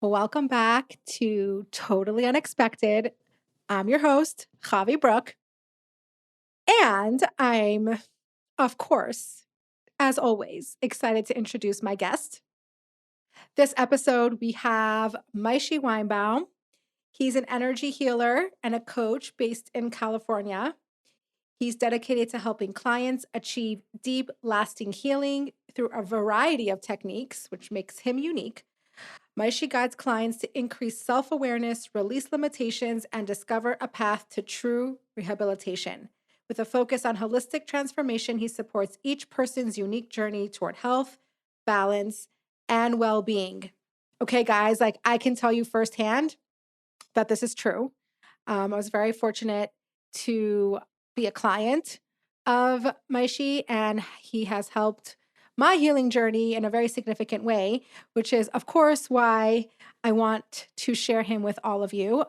Welcome back to Totally Unexpected. I'm your host, Chavie Brooke, and I'm, of course, as always, excited to introduce my guest. This episode, we have Moshe Weinbaum. He's an energy healer and a coach based in California. He's dedicated to helping clients achieve deep, lasting healing through a variety of techniques, which makes him unique. Moshe guides clients to increase self-awareness, release limitations, and discover a path to true rehabilitation. With a focus on holistic transformation, he supports each person's unique journey toward health, balance, and well-being. Okay, guys, I can tell you firsthand that this is true. I was very fortunate to be a client of Moshe, and he has helped my healing journey in a very significant way, which is, of course, why I want to share him with all of you.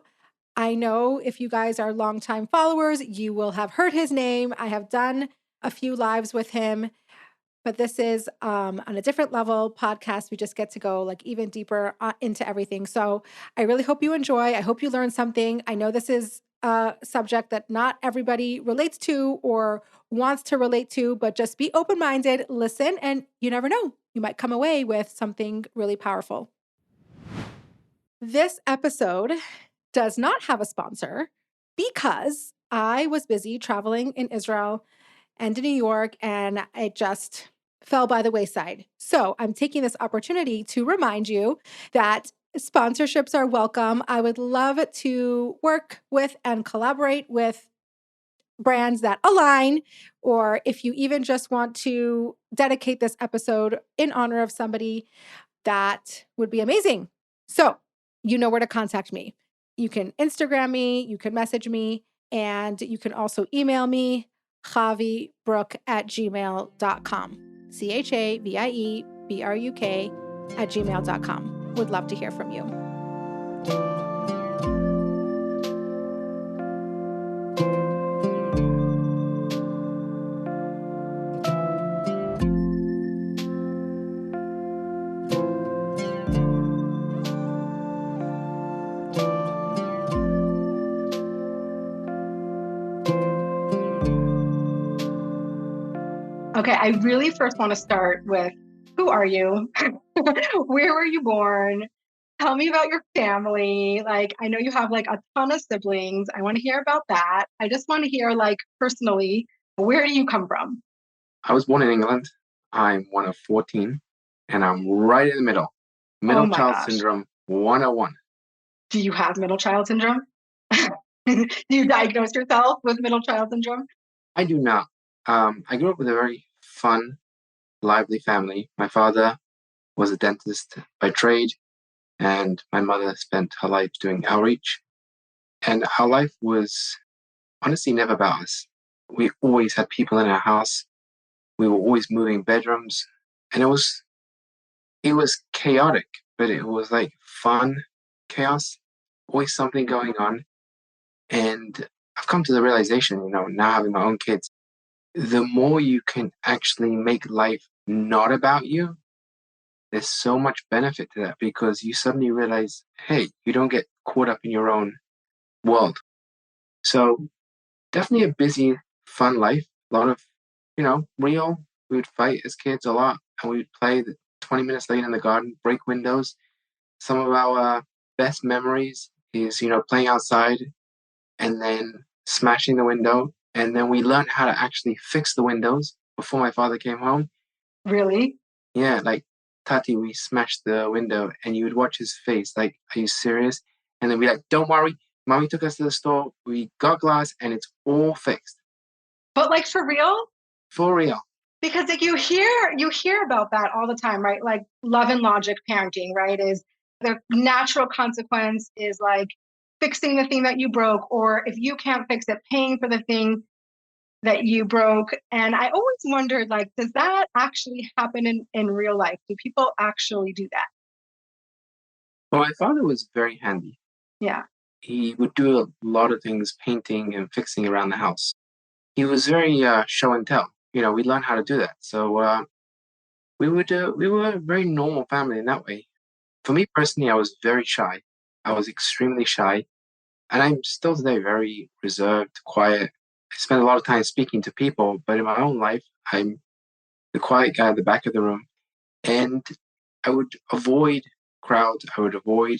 I know if you guys are longtime followers, you will have heard his name. I have done a few lives with him, but this is on a different level podcast. We just get to go even deeper into everything. So I really hope you enjoy. I hope you learn something. I know this is a subject that not everybody relates to or wants to relate to, but just be open-minded, listen, and you never know. You might come away with something really powerful. This episode does not have a sponsor because I was busy traveling in Israel and in New York, and it just fell by the wayside. So I'm taking this opportunity to remind you that sponsorships are welcome. I would love to work with and collaborate with brands that align, or if you even just want to dedicate this episode in honor of somebody, that would be amazing. So you know where to contact me. You can Instagram me, you can message me, and you can also email me, chaviebrook@gmail.com. CHAVIEBRUK Would love to hear from you. Okay, I really first want to start with, who are you? Where were you born? Tell me about your family. I know you have a ton of siblings. I want to hear about that. I just want to hear personally, where do you come from? I was born in England. I'm one of 14, and I'm right in the middle. Oh Middle my child gosh. syndrome 101. Do you have middle child syndrome? Do you diagnose yourself with middle child syndrome? I do not. I grew up with a very fun, lively family. My father was a dentist by trade, and my mother spent her life doing outreach. And our life was honestly never about us. We always had people in our house. We were always moving bedrooms, and it was chaotic, but it was fun chaos, always something going on. And I've come to the realization, now having my own kids, the more you can actually make life not about you, there's so much benefit to that because you suddenly realize, hey, you don't get caught up in your own world. So definitely a busy, fun life. A lot of, real. We would fight as kids a lot, and we would play the 20 minutes late in the garden, break windows. Some of our best memories is, playing outside and then smashing the window. And then we learned how to actually fix the windows before my father came home. Really? Yeah, Tati, we smashed the window, and you would watch his face, are you serious? And then we'd be like, don't worry, mommy took us to the store, we got glass, and it's all fixed. But for real? For real. Because you hear about that all the time, right? Love and logic parenting, right? Is the natural consequence is fixing the thing that you broke, or if you can't fix it, paying for the thing that you broke. And I always wondered, does that actually happen in real life? Do people actually do that? Well, my father was very handy. Yeah. He would do a lot of things, painting and fixing around the house. He was very show and tell. We learned how to do that. So we were a very normal family in that way. For me personally, I was very shy. I was extremely shy, and I'm still today very reserved, quiet. I spend a lot of time speaking to people, but in my own life, I'm the quiet guy at the back of the room. And I would avoid crowds. I would avoid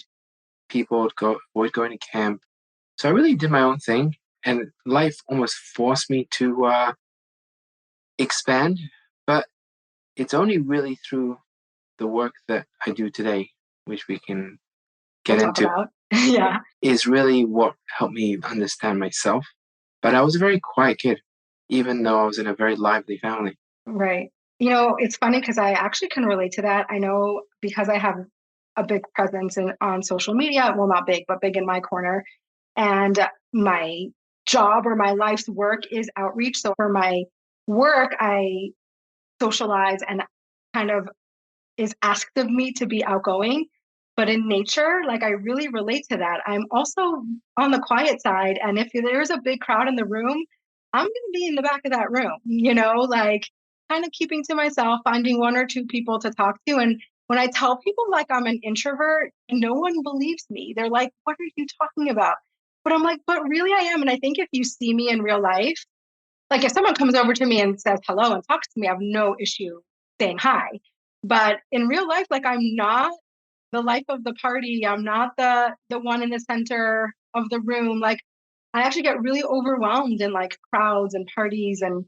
people, avoid going to camp. So I really did my own thing, and life almost forced me to expand. But it's only really through the work that I do today, which we can We'll get talk into, about. Yeah. is really what helped me understand myself. But I was a very quiet kid, even though I was in a very lively family. Right. It's funny because I actually can relate to that. I know because I have a big presence on social media. Well, not big, but big in my corner. And my job or my life's work is outreach. So for my work, I socialize and kind of is asked of me to be outgoing. But in nature, like I really relate to that. I'm also on the quiet side. And if there's a big crowd in the room, I'm going to be in the back of that room, like kind of keeping to myself, finding one or two people to talk to. And when I tell people like I'm an introvert, no one believes me. They're like, what are you talking about? But I'm like, but really I am. And I think if you see me in real life, like if someone comes over to me and says hello and talks to me, I have no issue saying hi. But in real life, like I'm not the life of the party. I'm not the one in the center of the room. Like I actually get really overwhelmed in like crowds and parties and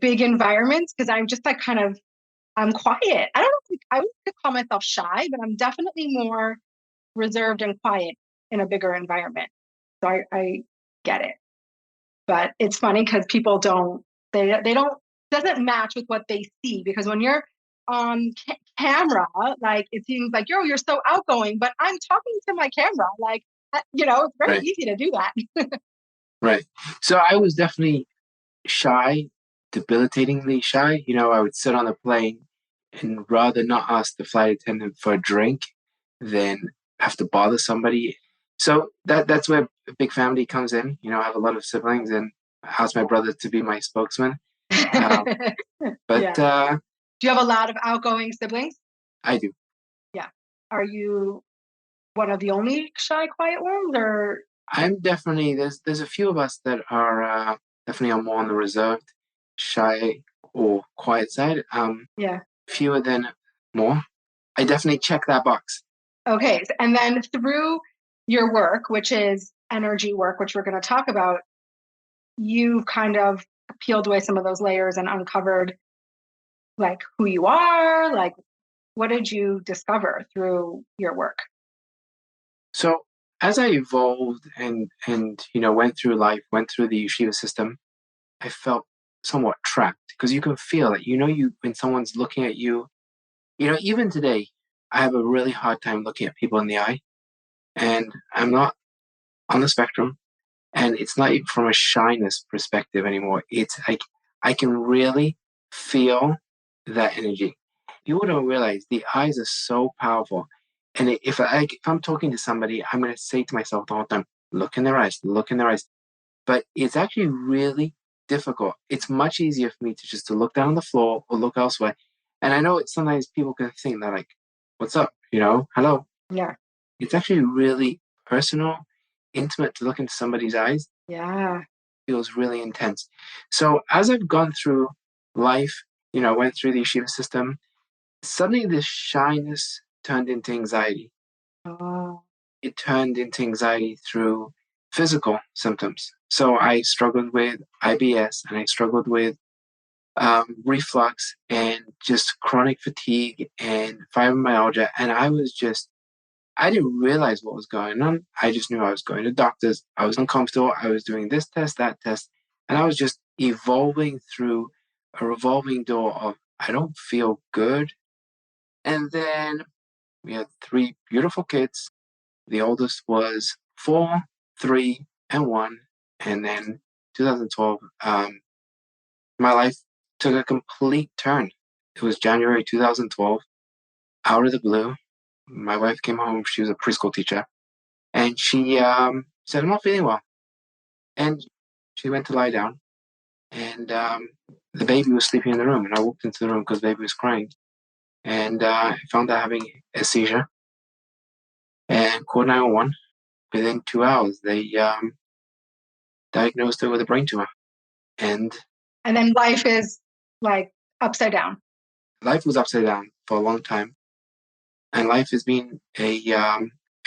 big environments because I'm just like I'm quiet. I don't know if I would call myself shy, but I'm definitely more reserved and quiet in a bigger environment. So I get it. But it's funny because people they don't doesn't match with what they see because when you're on camera, like it seems like you're so outgoing, but I'm talking to my camera. Like it's very Right, easy to do that. right. So I was definitely shy, debilitatingly shy. I would sit on a plane and rather not ask the flight attendant for a drink than have to bother somebody. So that's where a big family comes in. I have a lot of siblings and I asked my brother to be my spokesman. Um, but Yeah. Do you have a lot of outgoing siblings? I do. Yeah. Are you one of the only shy, quiet ones, or I'm definitely there's a few of us that are definitely on more on the reserved, shy or quiet side. yeah? Fewer than more. I definitely check that box. Okay. And then through your work, which is energy work, which we're going to talk about, you kind of peeled away some of those layers and uncovered like who you are, like what did you discover through your work? So as I evolved and went through life, went through the yeshiva system, I felt somewhat trapped because you can feel it. You when someone's looking at you. Even today, I have a really hard time looking at people in the eye, and I'm not on the spectrum, and it's not even from a shyness perspective anymore. It's like I can really feel that energy. People don't realize the eyes are so powerful. And if I'm talking to somebody, I'm going to say to myself the whole time, look in their eyes, look in their eyes. But it's actually really difficult. It's much easier for me to just to look down on the floor or look elsewhere. And I know sometimes people can think that like, what's up? Hello. Yeah. It's actually really personal, intimate to look into somebody's eyes. Yeah. Feels really intense. So as I've gone through life, went through the yeshiva system, suddenly this shyness turned into anxiety. Oh, It turned into anxiety through physical symptoms. So I struggled with IBS and I struggled with reflux and just chronic fatigue and fibromyalgia. And I didn't realize what was going on. I just knew I was going to doctors. I was uncomfortable. I was doing this test, that test. And I was just evolving through a revolving door of, I don't feel good. And then we had three beautiful kids. The oldest was 4, 3, and 1. And then 2012, my life took a complete turn. It was January 2012, out of the blue. My wife came home. She was a preschool teacher. And she said, I'm not feeling well. And she went to lie down. And the baby was sleeping in the room. And I walked into the room because the baby was crying. And I found out having a seizure. called 911. Within 2 hours, they diagnosed her with a brain tumor. And then life is like upside down. life was upside down for a long time. And life has been a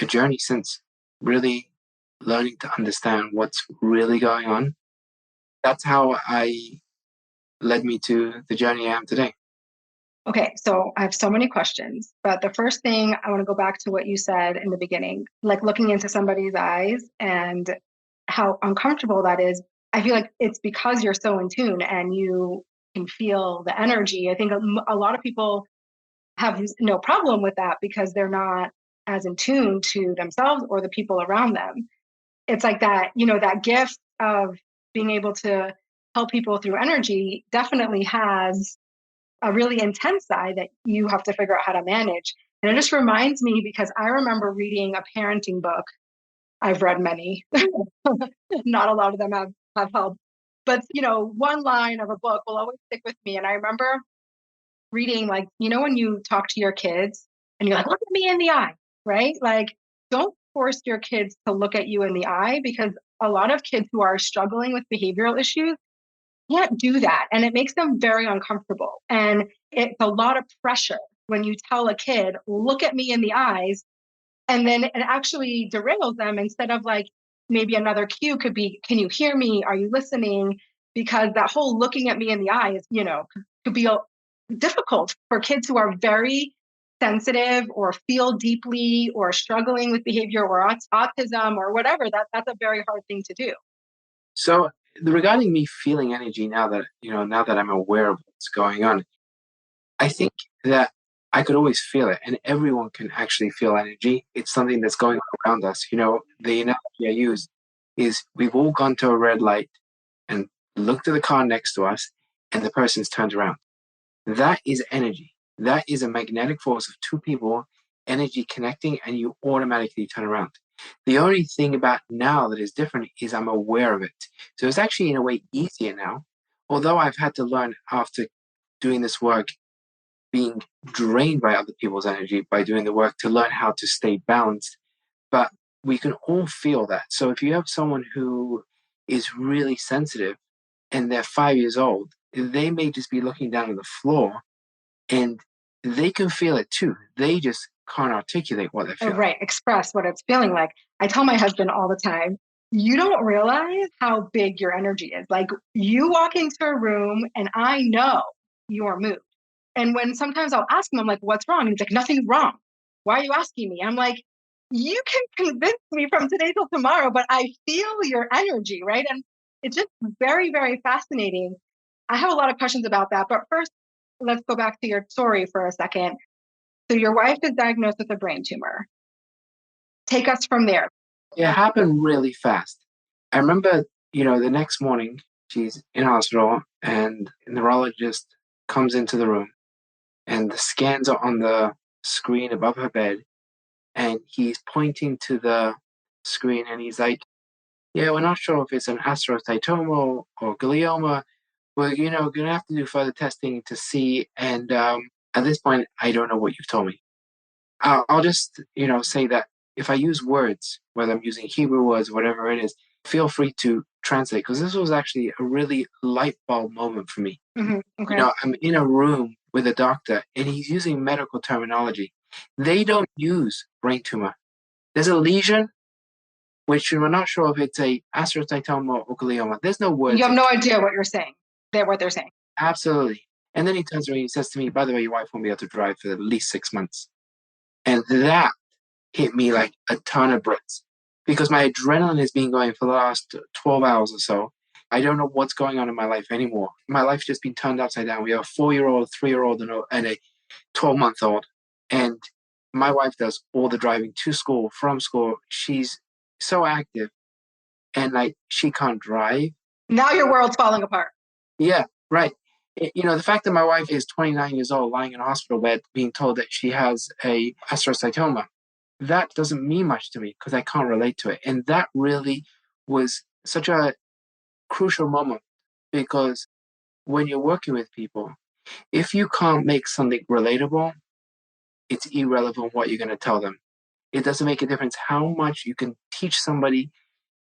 journey since, really learning to understand what's really going on. That's how I led me to the journey I am today. Okay, so I have so many questions, but the first thing I want to go back to what you said in the beginning, like looking into somebody's eyes and how uncomfortable that is. I feel like it's because you're so in tune and you can feel the energy. I think a lot of people have no problem with that because they're not as in tune to themselves or the people around them. It's like that, that gift of being able to help people through energy definitely has a really intense side that you have to figure out how to manage. And it just reminds me because I remember reading a parenting book. I've read many, not a lot of them have helped. But, one line of a book will always stick with me. And I remember reading, like, when you talk to your kids and you're like, look at me in the eye, right? Like, don't force your kids to look at you in the eye because a lot of kids who are struggling with behavioral issues can't do that. And it makes them very uncomfortable. And it's a lot of pressure when you tell a kid, look at me in the eyes, and then it actually derails them instead of like maybe another cue could be, can you hear me? Are you listening? Because that whole looking at me in the eyes, could be difficult for kids who are very sensitive or feel deeply or struggling with behavior or autism or whatever. That's a very hard thing to do. So regarding me feeling energy now that I'm aware of what's going on, I think that I could always feel it, and everyone can actually feel energy. It's something that's going on around us. The analogy I use is we've all gone to a red light and looked at the car next to us, and the person's turned around. That is energy. That is a magnetic force of two people, energy connecting, and you automatically turn around. The only thing about now that is different is I'm aware of it. So it's actually, in a way, easier now. Although I've had to learn after doing this work, being drained by other people's energy by doing the work to learn how to stay balanced. But we can all feel that. So if you have someone who is really sensitive and they're 5 years old, they may just be looking down at the floor and they can feel it too. They just can't articulate what they're Oh, feeling. right. Express what it's feeling like. I tell my husband all the time, you don't realize how big your energy is. Like you walk into a room and I know your mood. And when sometimes I'll ask him, I'm like, what's wrong? And he's like, nothing's wrong. Why are you asking me? I'm like, you can convince me from today till tomorrow, but I feel your energy, right? And it's just very, very fascinating. I have a lot of questions about that. But first, let's go back to your story for a second. So your wife is diagnosed with a brain tumor. Take us from there. It happened really fast. I remember, the next morning she's in hospital and a neurologist comes into the room and the scans are on the screen above her bed and he's pointing to the screen and he's like, yeah, we're not sure if it's an astrocytoma or glioma. We're, going to have to do further testing to see. And at this point, I don't know what you've told me. I'll just, say that if I use words, whether I'm using Hebrew words, whatever it is, feel free to translate because this was actually a really light bulb moment for me. Okay. I'm in a room with a doctor and he's using medical terminology. They don't use brain tumor. There's a lesion, which we're not sure if it's a astrocytoma or glioma. There's no words. You have no idea what you're saying. What they're saying. Absolutely. And then he turns around and he says to me, by the way, your wife won't be able to drive for at least 6 months. And that hit me like a ton of bricks because my adrenaline has been going for the last 12 hours or so. I don't know what's going on in my life anymore. My life's just been turned upside down. We have a 4-year-old, 3-year-old, and a 12-month-old. And my wife does all the driving to school, from school. She's so active and like she can't drive. Now your world's falling apart. Yeah, right. The fact that my wife is 29 years old, lying in a hospital bed, being told that she has a astrocytoma, that doesn't mean much to me because I can't relate to it. And that really was such a crucial moment because when you're working with people, if you can't make something relatable, it's irrelevant what you're going to tell them. it doesn't make a difference how much you can teach somebody.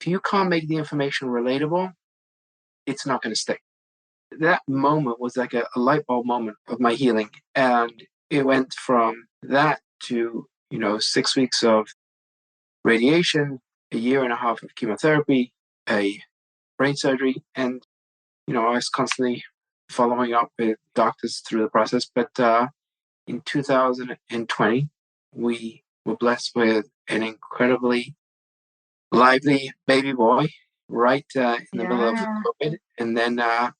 If you can't make the information relatable, it's not going to stick. That moment was like a light bulb moment of my healing. And it went from that to, 6 weeks of radiation, a year and a half of chemotherapy, a brain surgery. And, I was constantly following up with doctors through the process. But in 2020, we were blessed with an incredibly lively baby boy right in the middle of Yeah. COVID. And then a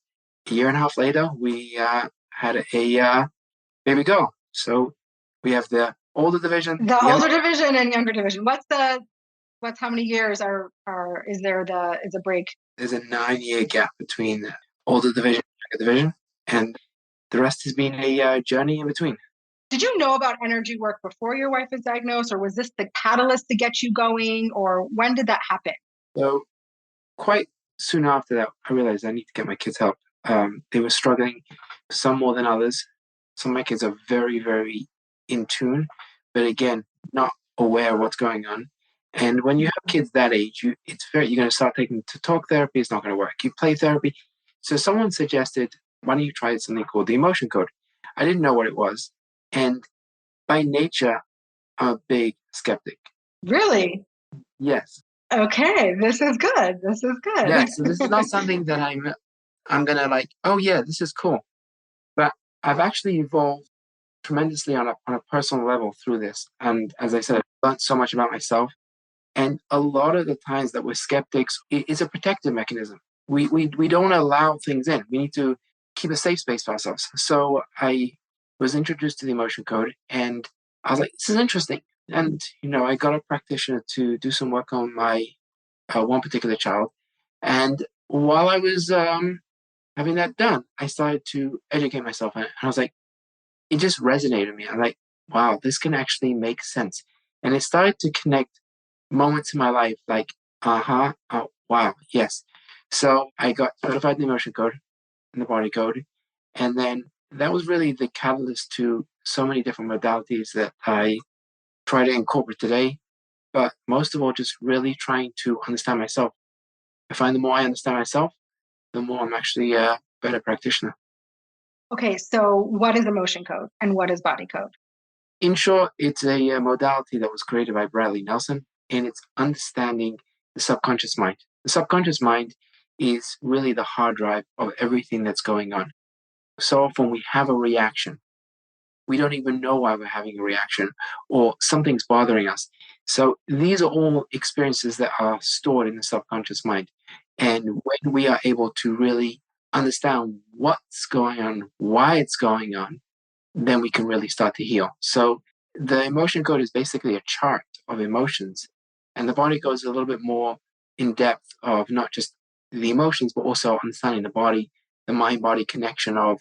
year and a half later, we had a baby girl. So we have the older division, The the younger. older division and younger division. What's how many years is there is a break? There's a 9-year gap between the older division and younger division, and the rest has been a journey in between. Did you know about energy work before your wife was diagnosed, or was this the catalyst to get you going, or when did that happen? So quite soon after that, I realized I need to get my kids help. They were struggling, some more than others. Some of my kids are very, very in tune, but again, not aware of what's going on. And when you have kids that age, you're going to start taking to talk therapy. It's not going to work. You play therapy. So someone suggested, why don't you try something called the emotion code? I didn't know what it was, and by nature, I'm a big skeptic. Really? Yes, Okay, this is good. This is yeah. good. So this is not something that I'm gonna like. Oh yeah, this is cool. But I've actually evolved tremendously on a personal level through this. And as I said, I've learned so much about myself. And a lot of the times that we're skeptics, it's a protective mechanism. We don't allow things in. We need to keep a safe space for ourselves. So I was introduced to the emotion code, and I was like, this is interesting. And I got a practitioner to do some work on my one particular child. And while I was having that done, I started to educate myself on it. And I was like, it just resonated with me. I'm like, wow, this can actually make sense. And it started to connect moments in my life like, oh, wow, yes. So I got certified in the emotion code and the body code. And then that was really the catalyst to so many different modalities that I try to incorporate today. But most of all, just really trying to understand myself. I find the more I understand myself, the more I'm actually a better practitioner. Okay, so what is emotion code and what is body code? In short, it's a modality that was created by Bradley Nelson, and it's understanding the subconscious mind. The subconscious mind is really the hard drive of everything that's going on. So often we have a reaction. We don't even know why we're having a reaction or something's bothering us. So these are all experiences that are stored in the subconscious mind. And when we are able to really understand what's going on, why it's going on, then we can really start to heal. So the emotion code is basically a chart of emotions, and the body goes a little bit more in depth of not just the emotions, but also understanding the body, the mind body connection of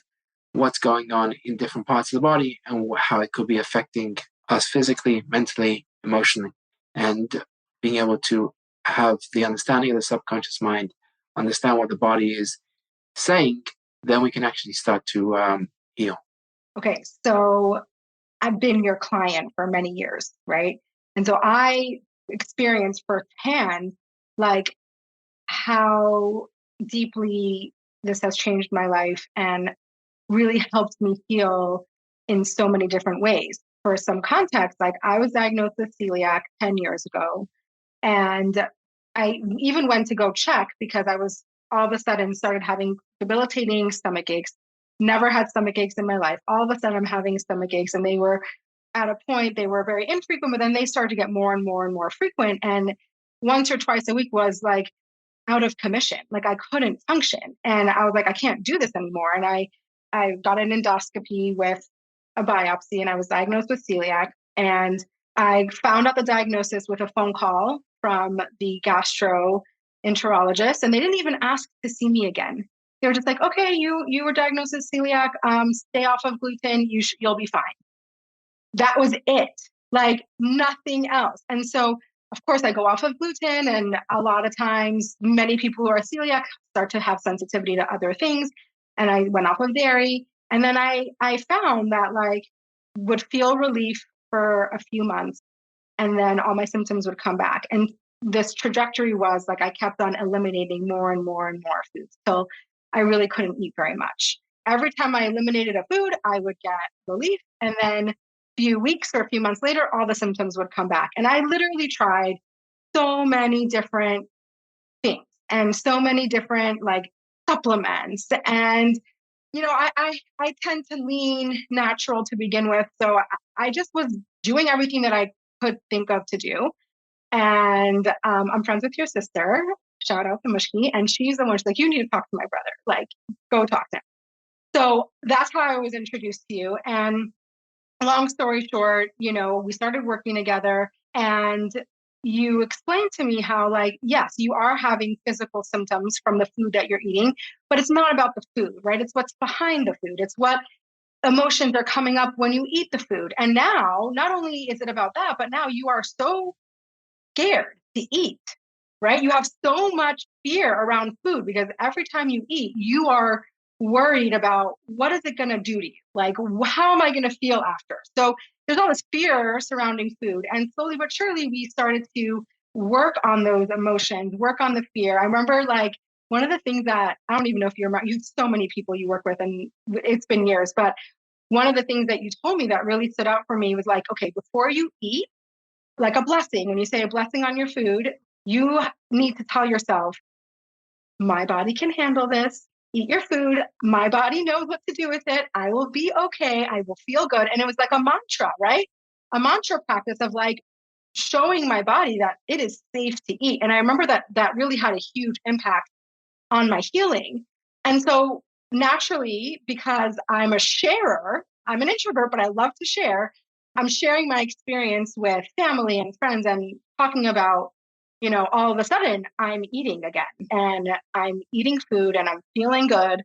what's going on in different parts of the body and how it could be affecting us physically, mentally, emotionally, and being able to have the understanding of the subconscious mind, understand what the body is saying, then we can actually start to heal. Okay, so I've been your client for many years, right? And so I experienced firsthand like how deeply this has changed my life and really helped me heal in so many different ways. For some context, like I was diagnosed with celiac 10 years ago. And I even went to go check because I was all of a sudden started having debilitating stomach aches. Never had stomach aches in my life. All of a sudden, I'm having stomach aches, and they were at a point, they were very infrequent, but then they started to get more and more and more frequent. And once or twice a week was like out of commission. Like I couldn't function. And I was like, I can't do this anymore. And I got an endoscopy with a biopsy and I was diagnosed with celiac. And I found out the diagnosis with a phone call from the gastroenterologist, and they didn't even ask to see me again. They were just like, okay, you were diagnosed with celiac. Stay off of gluten. You'll be fine. That was it, like nothing else. And so, of course, I go off of gluten, and a lot of times, many people who are celiac start to have sensitivity to other things. And I went off of dairy, and then I found that like would feel relief for a few months, and then all my symptoms would come back. And this trajectory was like I kept on eliminating more and more and more foods till I really couldn't eat very much. Every time I eliminated a food, I would get relief. And then a few weeks or a few months later, all the symptoms would come back. And I literally tried so many different things and so many different like supplements. And I tend to lean natural to begin with. So I just was doing everything that I could think of to do. And I'm friends with your sister. Shout out to Mushki. And she's the one she's like, you need to talk to my brother. Like, go talk to him. So that's how I was introduced to you. And long story short, we started working together and you explained to me how, like, yes, you are having physical symptoms from the food that you're eating, but it's not about the food, right? It's what's behind the food. It's what emotions are coming up when you eat the food. And now, not only is it about that, but now you are so scared to eat, right? You have so much fear around food because every time you eat, you are worried about what is it going to do to you? Like, how am I going to feel after? So there's all this fear surrounding food. And slowly but surely, we started to work on those emotions, work on the fear. I remember like one of the things that I don't even know if you remember, you have so many people you work with, and it's been years, but one of the things that you told me that really stood out for me was like, okay, before you eat, like a blessing, when you say a blessing on your food, you need to tell yourself, my body can handle this. Eat your food. My body knows what to do with it. I will be okay. I will feel good. And it was like a mantra, right? A mantra practice of like showing my body that it is safe to eat. And I remember that really had a huge impact on my healing. And so naturally, because I'm a sharer, I'm an introvert, but I love to share. I'm sharing my experience with family and friends and talking about, all of a sudden I'm eating again and I'm eating food and I'm feeling good.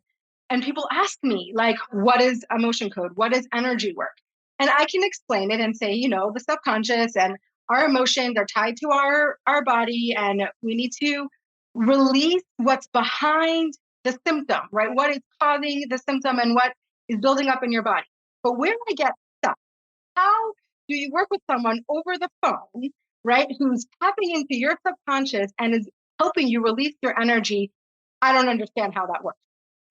And people ask me, like, what is emotion code? What is energy work? And I can explain it and say, the subconscious and our emotions are tied to our body, and we need to release what's behind the symptom, right? What is causing the symptom and what is building up in your body. But where I get stuck, how do you work with someone over the phone, right? Who's tapping into your subconscious and is helping you release your energy? I don't understand how that works.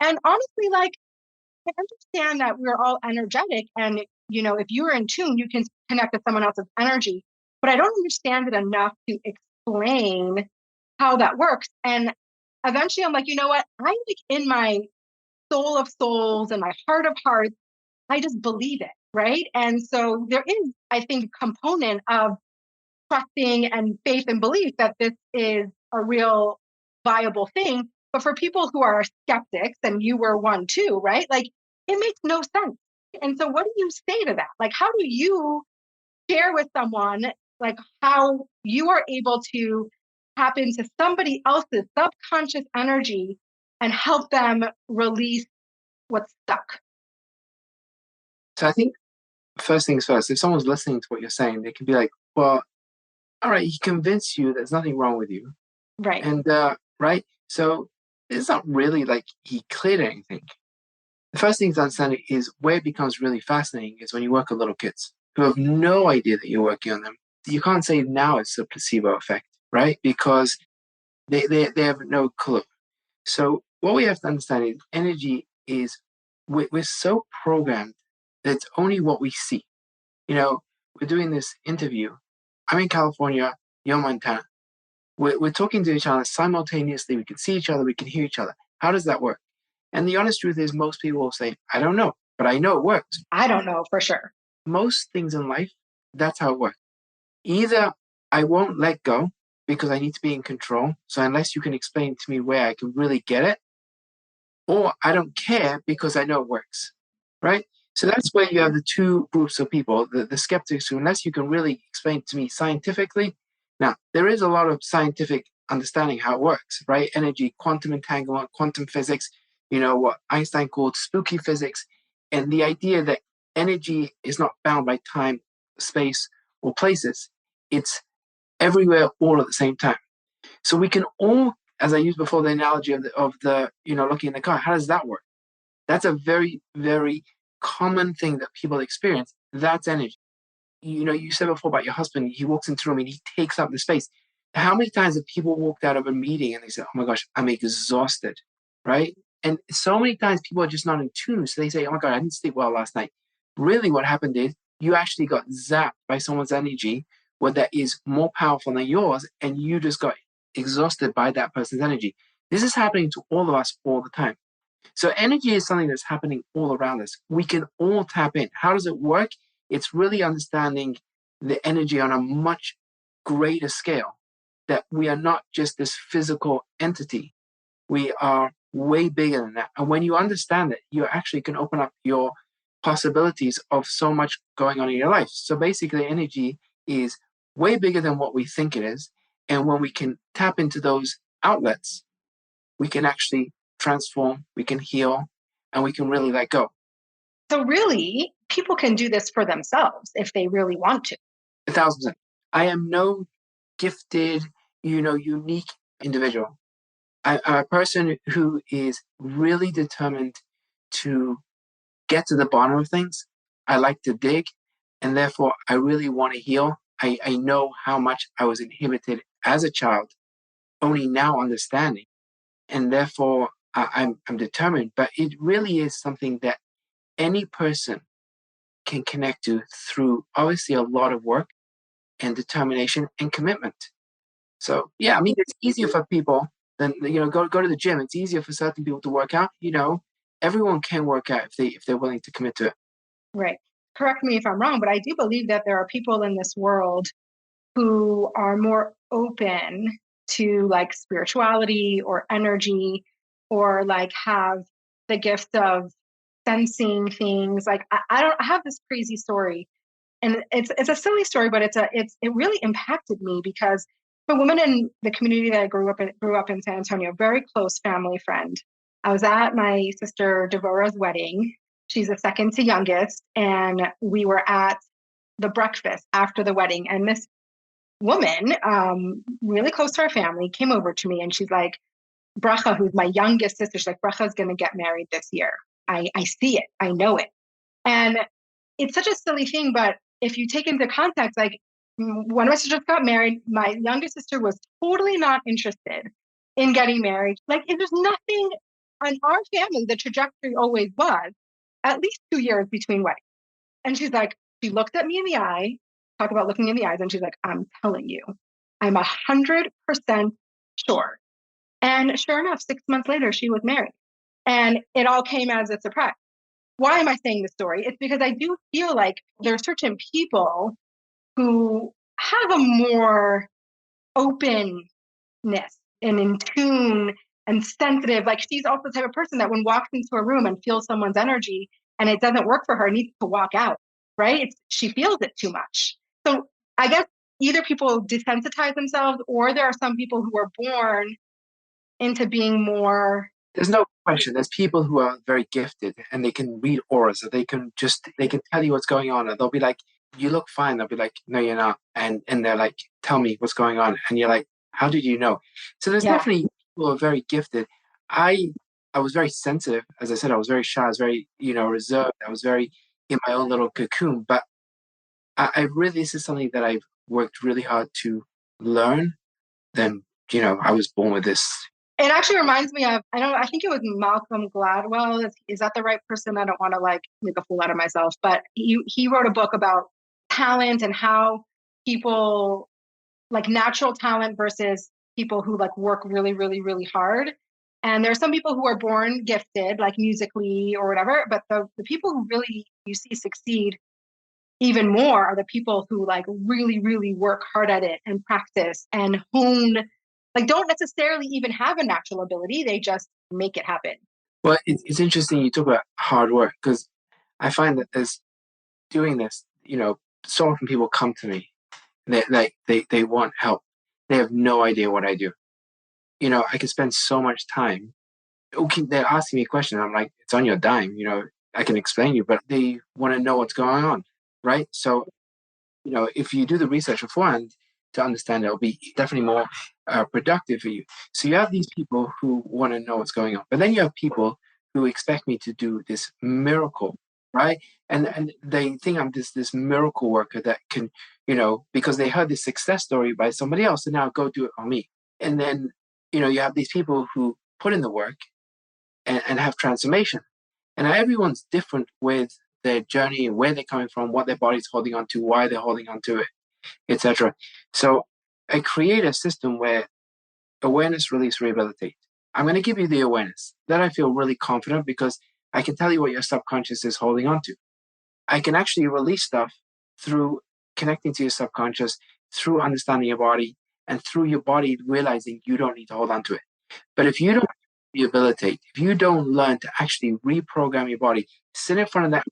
And honestly, like, I understand that we're all energetic and, if you're in tune, you can connect with someone else's energy, but I don't understand it enough to explain how that works. And eventually I'm like, you know what? I like in my soul of souls and my heart of hearts, I just believe it. Right. And so there is, I think, a component of trusting and faith and belief that this is a real viable thing. But for people who are skeptics, and you were one too, right? Like it makes no sense. And so what do you say to that? Like, how do you share with someone like how you are able to tap into somebody else's subconscious energy and help them release what's stuck? So I think first things first, if someone's listening to what you're saying, they can be like, well, all right, he convinced you there's nothing wrong with you. Right. And right, so it's not really like he cleared anything. The first thing to understand is where it becomes really fascinating is when you work with little kids who have no idea that you're working on them. You can't say now it's a placebo effect, right? Because they have no clue. So what we have to understand is energy is we're so programmed that it's only what we see. We're doing this interview. I'm in California, you're in Montana. We're talking to each other simultaneously. We can see each other, we can hear each other. How does that work? And the honest truth is, most people will say, I don't know, but I know it works. I don't know for sure. Most things in life, that's how it works. Either I won't let go because I need to be in control. So unless you can explain to me where I can really get it, or I don't care because I know it works, right? So that's where you have the two groups of people, the skeptics who, unless you can really explain to me scientifically, now there is a lot of scientific understanding how it works, right? Energy, quantum entanglement, quantum physics, what Einstein called spooky physics, and the idea that energy is not bound by time, space, or places. It's everywhere all at the same time. So we can all, as I used before, the analogy of the looking in the car. How does that work? That's a very, very common thing that people experience. That's energy. you said before about your husband, he walks into the room and he takes up the space. How many times have people walked out of a meeting and they said, "Oh my gosh, I'm exhausted," right? And so many times people are just not in tune. So they say, "Oh my God, I didn't sleep well last night." Really, what happened is you actually got zapped by someone's energy, what that is more powerful than yours, and you just got exhausted by that person's energy. This is happening to all of us all the time. So energy is something that's happening all around us. We can all tap in. How does it work? It's really understanding the energy on a much greater scale, that we are not just this physical entity. We are way bigger than that. And when you understand it, you actually can open up your possibilities of so much going on in your life. So basically, energy is way bigger than what we think it is. And when we can tap into those outlets, we can actually transform, we can heal, and we can really let go. So really, people can do this for themselves if they really want to. 1,000%. I am no gifted, unique individual. I'm a person who is really determined to get to the bottom of things. I like to dig, and therefore I really want to heal. I know how much I was inhibited as a child, only now understanding. And therefore I'm determined. But it really is something that any person can connect to through obviously a lot of work and determination and commitment. So yeah, I mean it's easier for people than go to the gym. It's easier for certain people to work out. Everyone can work out if they're willing to commit to it. Right. Correct me if I'm wrong, but I do believe that there are people in this world who are more open to like spirituality or energy or like have the gift of sensing things. Like I have this crazy story, and it's a silly story, but it really impacted me because the woman in the community that I grew up in San Antonio, very close family friend. I was at my sister Devorah's wedding. She's the second to youngest, and we were at the breakfast after the wedding, and this woman, really close to our family, came over to me and she's like, Bracha, who's my youngest sister, she's like, Bracha's going to get married this year. I see it. I know it. And it's such a silly thing, but if you take into context, like one of my sisters got married, my youngest sister was totally not interested in getting married. Like, there's nothing on our family, the trajectory always was at least 2 years between weddings. And she's like, she looked at me in the eye, talk about looking in the eyes, and she's like, I'm telling you, I'm 100% sure. And sure enough, 6 months later, she was married. And it all came as a surprise. Why am I saying this story? It's because I do feel like there are certain people who have a more openness and in tune and sensitive. Like she's also the type of person that when walks into a room and feels someone's energy and it doesn't work for her, needs to walk out, right? She feels it too much. So I guess either people desensitize themselves or there are some people who are born into being more. There's no question. There's people who are very gifted and they can read auras, or they can tell you what's going on, or they'll be like, "You look fine." They'll be like, "No, you're not," and they're like, "Tell me what's going on," and you're like, "How did you know?" So there's Yeah. definitely people who are very gifted. I was very sensitive, as I said. I was very shy. I was very reserved. I was very in my own little cocoon. But I really this is something that I've worked really hard to learn. Then I was born with this. It actually reminds me of, I think it was Malcolm Gladwell. Is that the right person? I don't want to like make a fool out of myself, but he wrote a book about talent and how people like natural talent versus people who like work really, really, really hard. And there are some people who are born gifted, like musically or whatever, but the people who really you see succeed even more are the people who like really, really work hard at it and practice and hone, like don't necessarily even have a natural ability. They just make it happen. Well, it's interesting you talk about hard work because I find that there's doing this, so often people come to me, they want help. They have no idea what I do. I can spend so much time. Okay, they're asking me a question. I'm like, it's on your dime. I can explain you, but they want to know what's going on, right? So, if you do the research beforehand to understand, it'll be definitely more productive for you. So you have these people who want to know what's going on, but then you have people who expect me to do this miracle, right? And they think I'm this miracle worker that can, because they heard this success story by somebody else, and now go do it on me. And then, you have these people who put in the work and have transformation. And everyone's different with their journey, where they're coming from, what their body's holding on to, why they're holding on to it, etc. So I create a system where awareness, release, rehabilitate. I'm going to give you the awareness. Then I feel really confident because I can tell you what your subconscious is holding on to. I can actually release stuff through connecting to your subconscious, through understanding your body, and through your body realizing you don't need to hold on to it. But if you don't rehabilitate, if you don't learn to actually reprogram your body, sit in front of that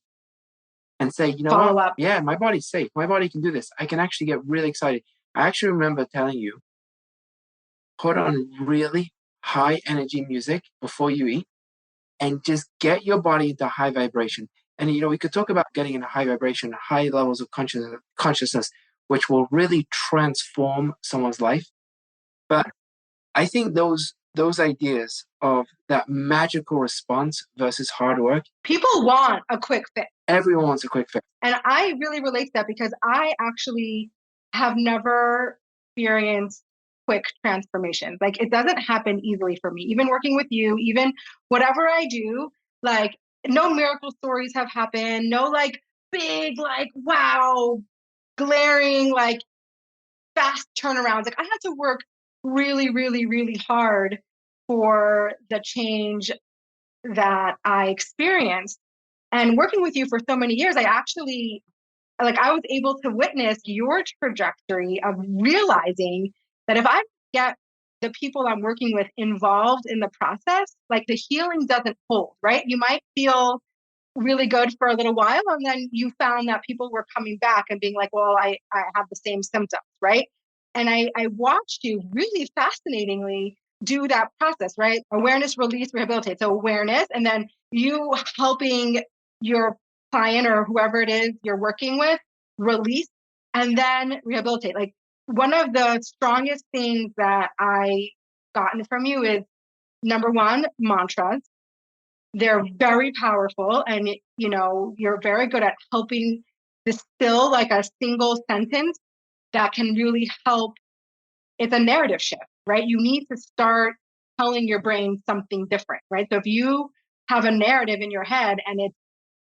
and say, you know Follow what? up. Yeah, my body's safe. My body can do this. I can actually get really excited. I actually remember telling you, put on really high energy music before you eat and just get your body into high vibration. And we could talk about getting into high vibration, high levels of consciousness, which will really transform someone's life. But I think those ideas of that magical response versus hard work. People want a quick fix. Everyone wants a quick fix. And I really relate to that because I actually have never experienced quick transformations. Like it doesn't happen easily for me. Even working with you, even whatever I do, like no miracle stories have happened, no like big, like wow, glaring, like fast turnarounds. Like I had to work really, really, really hard for the change that I experienced. And working with you for so many years, I was able to witness your trajectory of realizing that if I get the people I'm working with involved in the process, like the healing doesn't hold, right? You might feel really good for a little while, and then you found that people were coming back and being like, well, I have the same symptoms, right? And I watched you really fascinatingly do that process, right? Awareness, release, rehabilitate. So awareness, and then you helping your client or whoever it is you're working with release, and then rehabilitate. Like one of the strongest things that I gotten from you is number one, mantras. They're very powerful, and you're very good at helping distill like a single sentence that can really help. It's a narrative shift, right? You need to start telling your brain something different, right? So if you have a narrative in your head and it's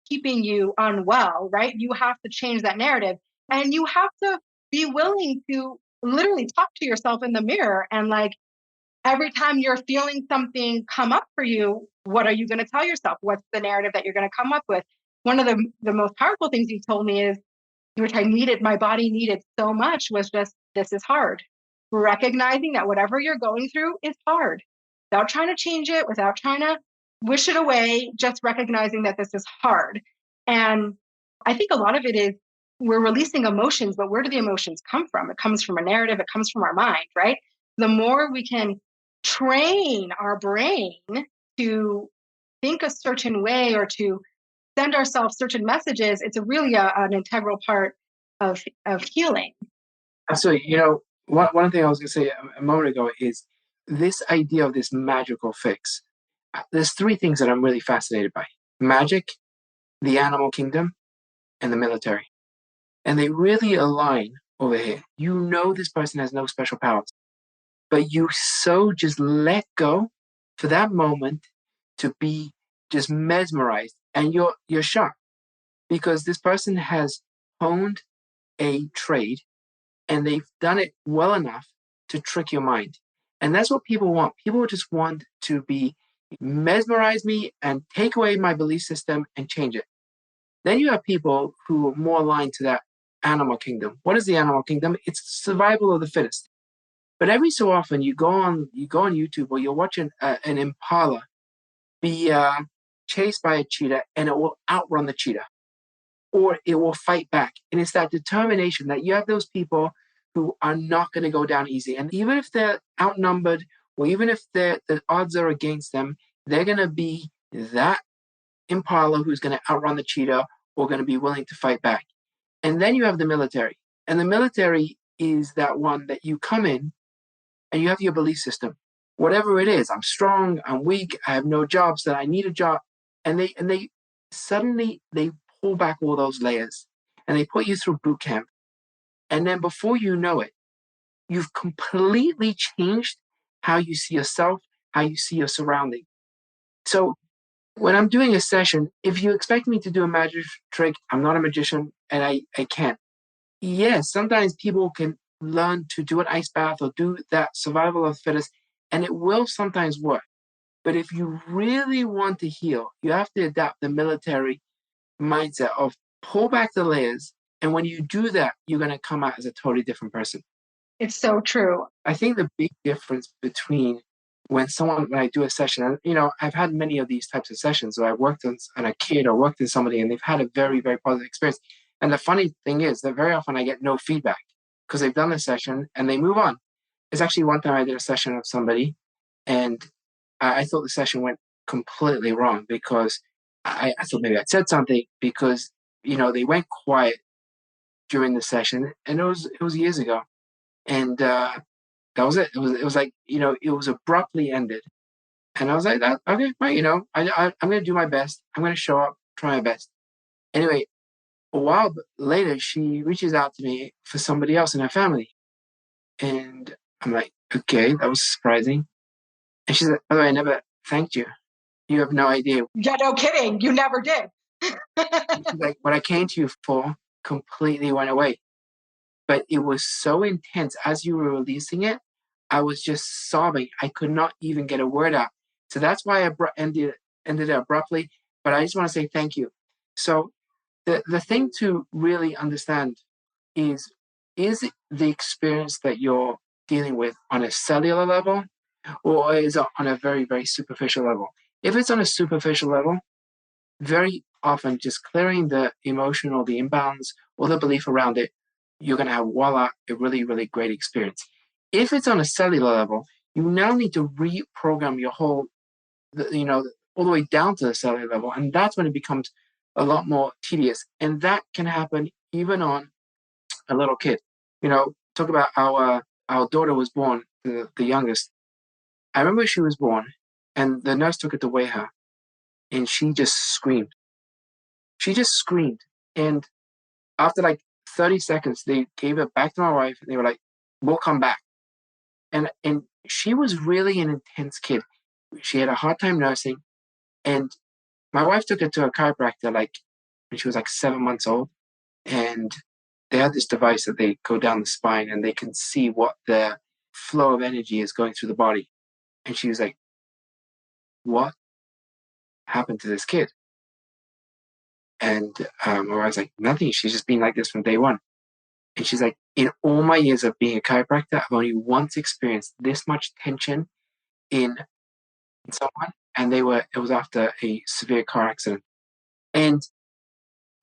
keeping you unwell, right? You have to change that narrative, and you have to be willing to literally talk to yourself in the mirror and like every time you're feeling something come up for you, what are you going to tell yourself? What's the narrative that you're going to come up with? One of the most powerful things you told me is, which my body needed so much, was just, this is hard. Recognizing that whatever you're going through is hard without trying to change it, without trying to wish it away, just recognizing that this is hard. And I think a lot of it is we're releasing emotions, but where do the emotions come from? It comes from a narrative, it comes from our mind, right? The more we can train our brain to think a certain way or to send ourselves certain messages, it's really an integral part of healing. So, one thing I was going to say a moment ago is this idea of this magical fix. There's three things that I'm really fascinated by: magic, the animal kingdom, and the military. And they really align over here. This person has no special powers, but you so just let go for that moment to be just mesmerized, and you're shocked because this person has honed a trade and they've done it well enough to trick your mind. And that's what people want. People just want to be mesmerize me and take away my belief system and change it. Then you have people who are more aligned to that animal kingdom. What is the animal kingdom? It's survival of the fittest. But every so often you go on YouTube or you're watching an impala be chased by a cheetah, and it will outrun the cheetah or it will fight back. And it's that determination that you have those people who are not going to go down easy. And even if they're outnumbered or even if the odds are against them, they're going to be that impala who's going to outrun the cheetah or going to be willing to fight back. And then you have the military. And the military is that one that you come in and you have your belief system. Whatever it is, I'm strong, I'm weak, I have no job, so I need a job. And they suddenly they pull back all those layers and they put you through boot camp. And then before you know it, you've completely changed how you see yourself, how you see your surrounding. So when I'm doing a session, if you expect me to do a magic trick, I'm not a magician and I can't. Yes, sometimes people can learn to do an ice bath or do that survival of the fittest, and it will sometimes work. But if you really want to heal, you have to adapt the military mindset of pull back the layers. And when you do that, you're going to come out as a totally different person. It's so true. I think the big difference between when I do a session, and I've had many of these types of sessions where I worked on a kid or worked with somebody and they've had a very, very positive experience. And the funny thing is that very often I get no feedback because they've done the session and they move on. It's actually one time I did a session of somebody and I thought the session went completely wrong because I thought maybe I'd said something because, they went quiet during the session and it was years ago. And that was it. It was like, it was abruptly ended. And I was like, that okay, right, I'm gonna do my best. I'm gonna show up, try my best. Anyway, a while later, she reaches out to me for somebody else in her family. And I'm like, okay, that was surprising. And she said, by the way, I never thanked you. You have no idea. Yeah, no kidding. You never did. She's like, what I came to you for completely went away. But it was so intense as you were releasing it. I was just sobbing. I could not even get a word out. So that's why I ended it abruptly. But I just want to say thank you. So the thing to really understand is it the experience that you're dealing with on a cellular level or is it on a very, very superficial level? If it's on a superficial level, very often just clearing the emotional, the imbalance, or the belief around it, you're going to have, voila, a really, really great experience. If it's on a cellular level, you now need to reprogram your whole, all the way down to the cellular level. And that's when it becomes a lot more tedious. And that can happen even on a little kid. Talk about our daughter was born, the youngest. I remember she was born and the nurse took it to weigh her and she just screamed. She just screamed. And after like 30 seconds, they gave it back to my wife and they were like, we'll come back. And she was really an intense kid. She had a hard time nursing. And my wife took her to a chiropractor like when she was like 7 months old. And they had this device that they go down the spine and they can see what the flow of energy is going through the body. And she was like, what happened to this kid? And my wife's like, nothing. She's just been like this from day one. And she's like, in all my years of being a chiropractor, I've only once experienced this much tension in someone. And it was after a severe car accident. And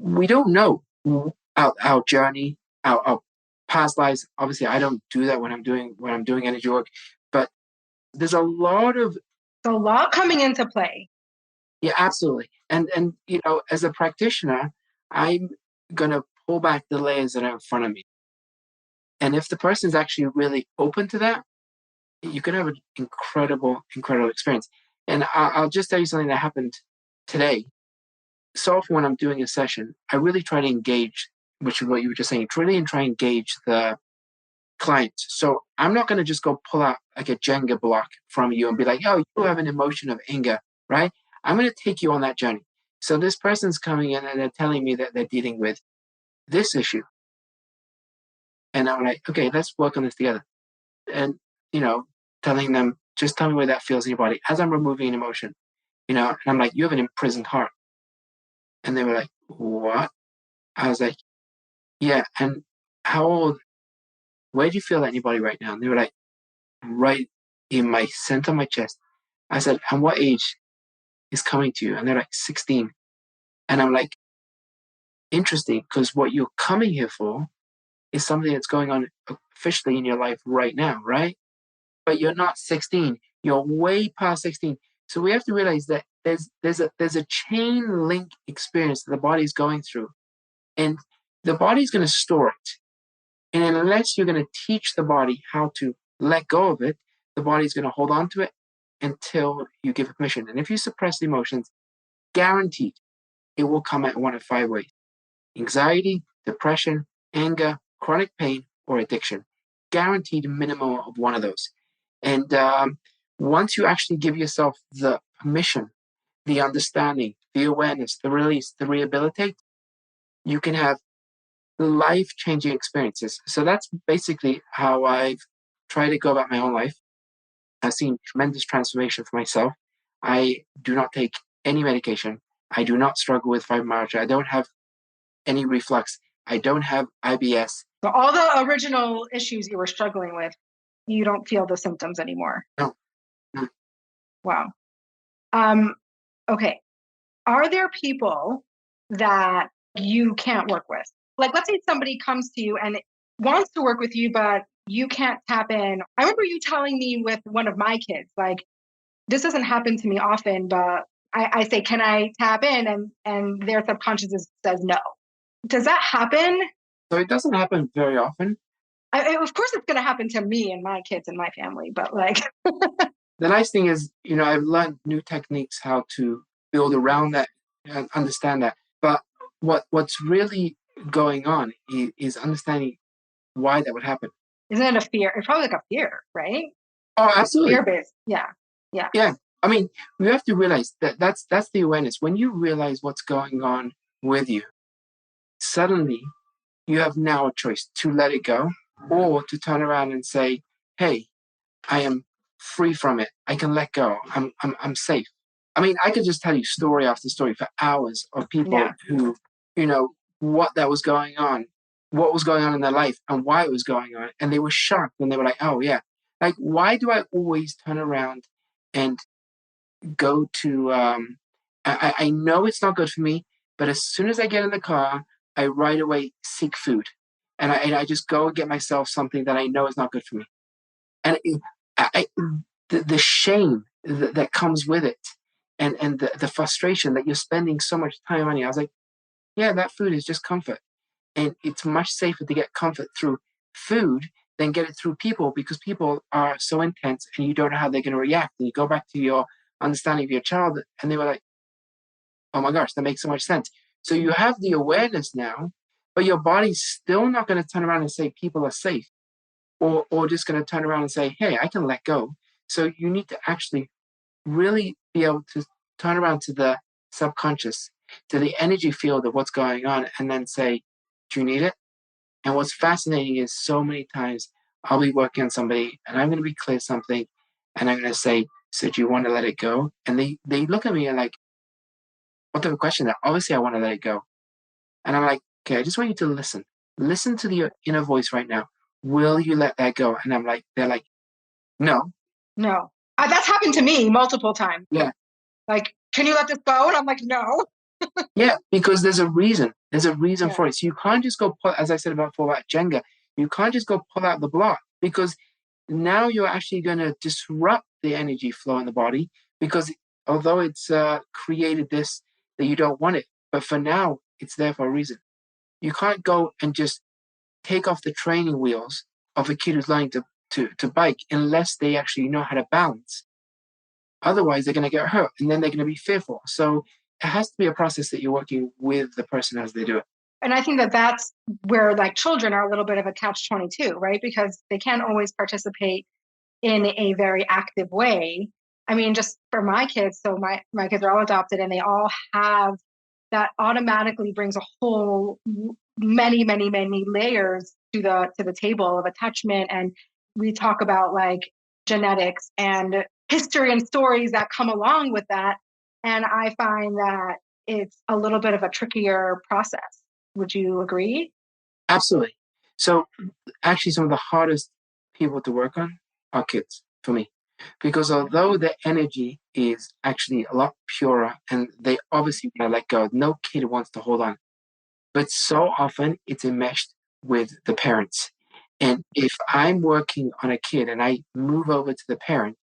we don't know our journey, our past lives. Obviously, I don't do that when I'm doing energy work, but there's a lot coming into play. Yeah, absolutely. And as a practitioner, I'm gonna pull back the layers that are in front of me. And if the person is actually really open to that, you can have an incredible, incredible experience. And I'll just tell you something that happened today. So often when I'm doing a session, I really try to engage, which is what you were just saying, really and try and engage the client. So I'm not going to just go pull out like a Jenga block from you and be like, oh, you have an emotion of anger, right? I'm going to take you on that journey. So this person's coming in and they're telling me that they're dealing with this issue. And I'm like, okay, let's work on this together. And, telling them, just tell me where that feels in your body as I'm removing an emotion, and I'm like, you have an imprisoned heart. And they were like, what? I was like, yeah. And how old, where do you feel that in your body right now? And they were like, right in my center of my chest. I said, and what age is coming to you? And they're like, 16. And I'm like, interesting, because what you're coming here for is something that's going on officially in your life right now, right? But you're not 16. You're way past 16. So we have to realize that there's a chain link experience that the body's going through, and the body's going to store it. And unless you're going to teach the body how to let go of it, the body's going to hold on to it until you give it permission. And if you suppress the emotions, guaranteed, it will come at one of five ways: anxiety, depression, anger, chronic pain, or addiction. Guaranteed minimum of one of those. And once you actually give yourself the permission, the understanding, the awareness, the release, the rehabilitate, you can have life changing experiences. So that's basically how I've tried to go about my own life. I've seen tremendous transformation for myself. I do not take any medication. I do not struggle with fibromyalgia. I don't have any reflux. I don't have IBS. So all the original issues you were struggling with, you don't feel the symptoms anymore. No, no. Wow. Okay. Are there people that you can't work with? Like, let's say somebody comes to you and wants to work with you, but you can't tap in. I remember you telling me with one of my kids, like, this doesn't happen to me often, but I say, can I tap in? And their subconscious says no. Does that happen? So it doesn't happen very often. Of course, it's going to happen to me and my kids and my family, but like, The nice thing is, I've learned new techniques how to build around that and understand that. But what's really going on is understanding why that would happen. isn't it a fear? It's probably like a fear, right? Oh, absolutely. Fear based. Yeah. Yeah. Yeah. I mean, we have to realize that that's the awareness. When you realize what's going on with you, suddenly you have now a choice to let it go or to turn around and say, hey, I am free from it. I can let go. I'm safe. I mean, I could just tell you story after story for hours of people Yeah. who, what that was going on, what was going on in their life and why it was going on. And they were shocked and they were like, oh, yeah. Like, why do I always turn around and go to, I know it's not good for me, but as soon as I get in the car, I right away seek food. And I just go and get myself something that I know is not good for me. And the shame that comes with it and the frustration that you're spending so much time on it. I was like, yeah, that food is just comfort. And it's much safer to get comfort through food than get it through people because people are so intense and you don't know how they're going to react. And you go back to your understanding of your child and they were like, oh my gosh, that makes so much sense. So you have the awareness now, but your body's still not going to turn around and say people are safe or just going to turn around and say, hey, I can let go. So you need to actually really be able to turn around to the subconscious, to the energy field of what's going on, and then say, do you need it? And what's fascinating is so many times I'll be working on somebody and I'm going to be clear something and I'm going to say, so do you want to let it go? And they look at me and like, what type of question that? Obviously, I want to let it go. And I'm like, okay, I just want you to listen. Listen to the inner voice right now. Will you let that go? And I'm like, they're like, no. No. That's happened to me multiple times. Yeah. Like, can you let this go? And I'm like, no. Yeah, because there's a reason. There's a reason Yeah. for it. So you can't just go pull, as I said before about Jenga, you can't just go pull out the block because now you're actually going to disrupt the energy flow in the body because although it's created this that you don't want it, but for now it's there for a reason. You can't go and just take off the training wheels of a kid who's learning to bike unless they actually know how to balance. Otherwise, they're going to get hurt and then they're going to be fearful. So it has to be a process that you're working with the person as they do it. And I think that that's where like children are a little bit of a catch-22, right? Because they can't always participate in a very active way. I mean, just for my kids, so my kids are all adopted and they all have that automatically brings a whole many layers to the table of attachment. And we talk about like genetics and history and stories that come along with that. And I find that it's a little bit of a trickier process. Would you agree? Absolutely. So actually, some of the hardest people to work on are kids for me. Because although the energy is actually a lot purer and they obviously want to let go, no kid wants to hold on. But so often it's enmeshed with the parents. And if I'm working on a kid and I move over to the parent,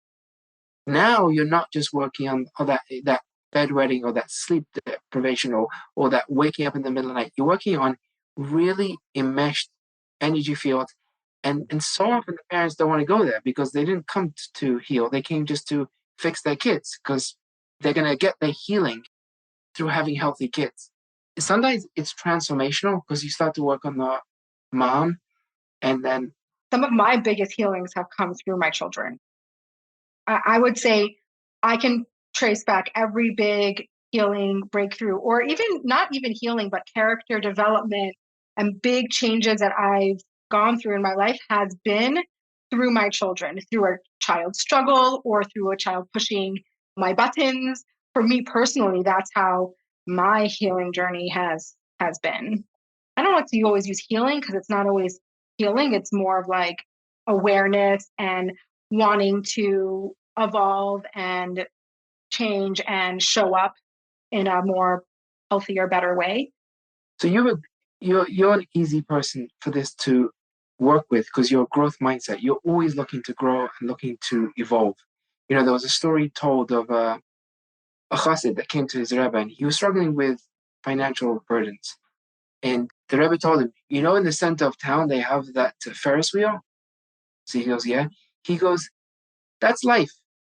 now you're not just working on that bedwetting or that sleep deprivation or that waking up in the middle of the night. You're working on really enmeshed energy fields. And so often the parents don't want to go there because they didn't come to heal. They came just to fix their kids because they're going to get their healing through having healthy kids. Sometimes it's transformational because you start to work on the mom, and then Some of my biggest healings have come through my children. I would say I can trace back every big healing breakthrough, or even not even healing, but character development and big changes that I've gone through in my life has been through my children, through a child's struggle or through a child pushing my buttons. For me personally, that's how my healing journey has been. I don't like to always use healing because it's not always healing. It's more of like awareness and wanting to evolve and change and show up in a more healthier, better way. so you're an easy person for this to work with because you're a growth mindset. You're always looking to grow and looking to evolve. There was a story told of a chassid that came to his Rebbe, and he was struggling with financial burdens. And the Rebbe told him, in the center of town, they have that Ferris wheel. So he goes, yeah. He goes, that's life.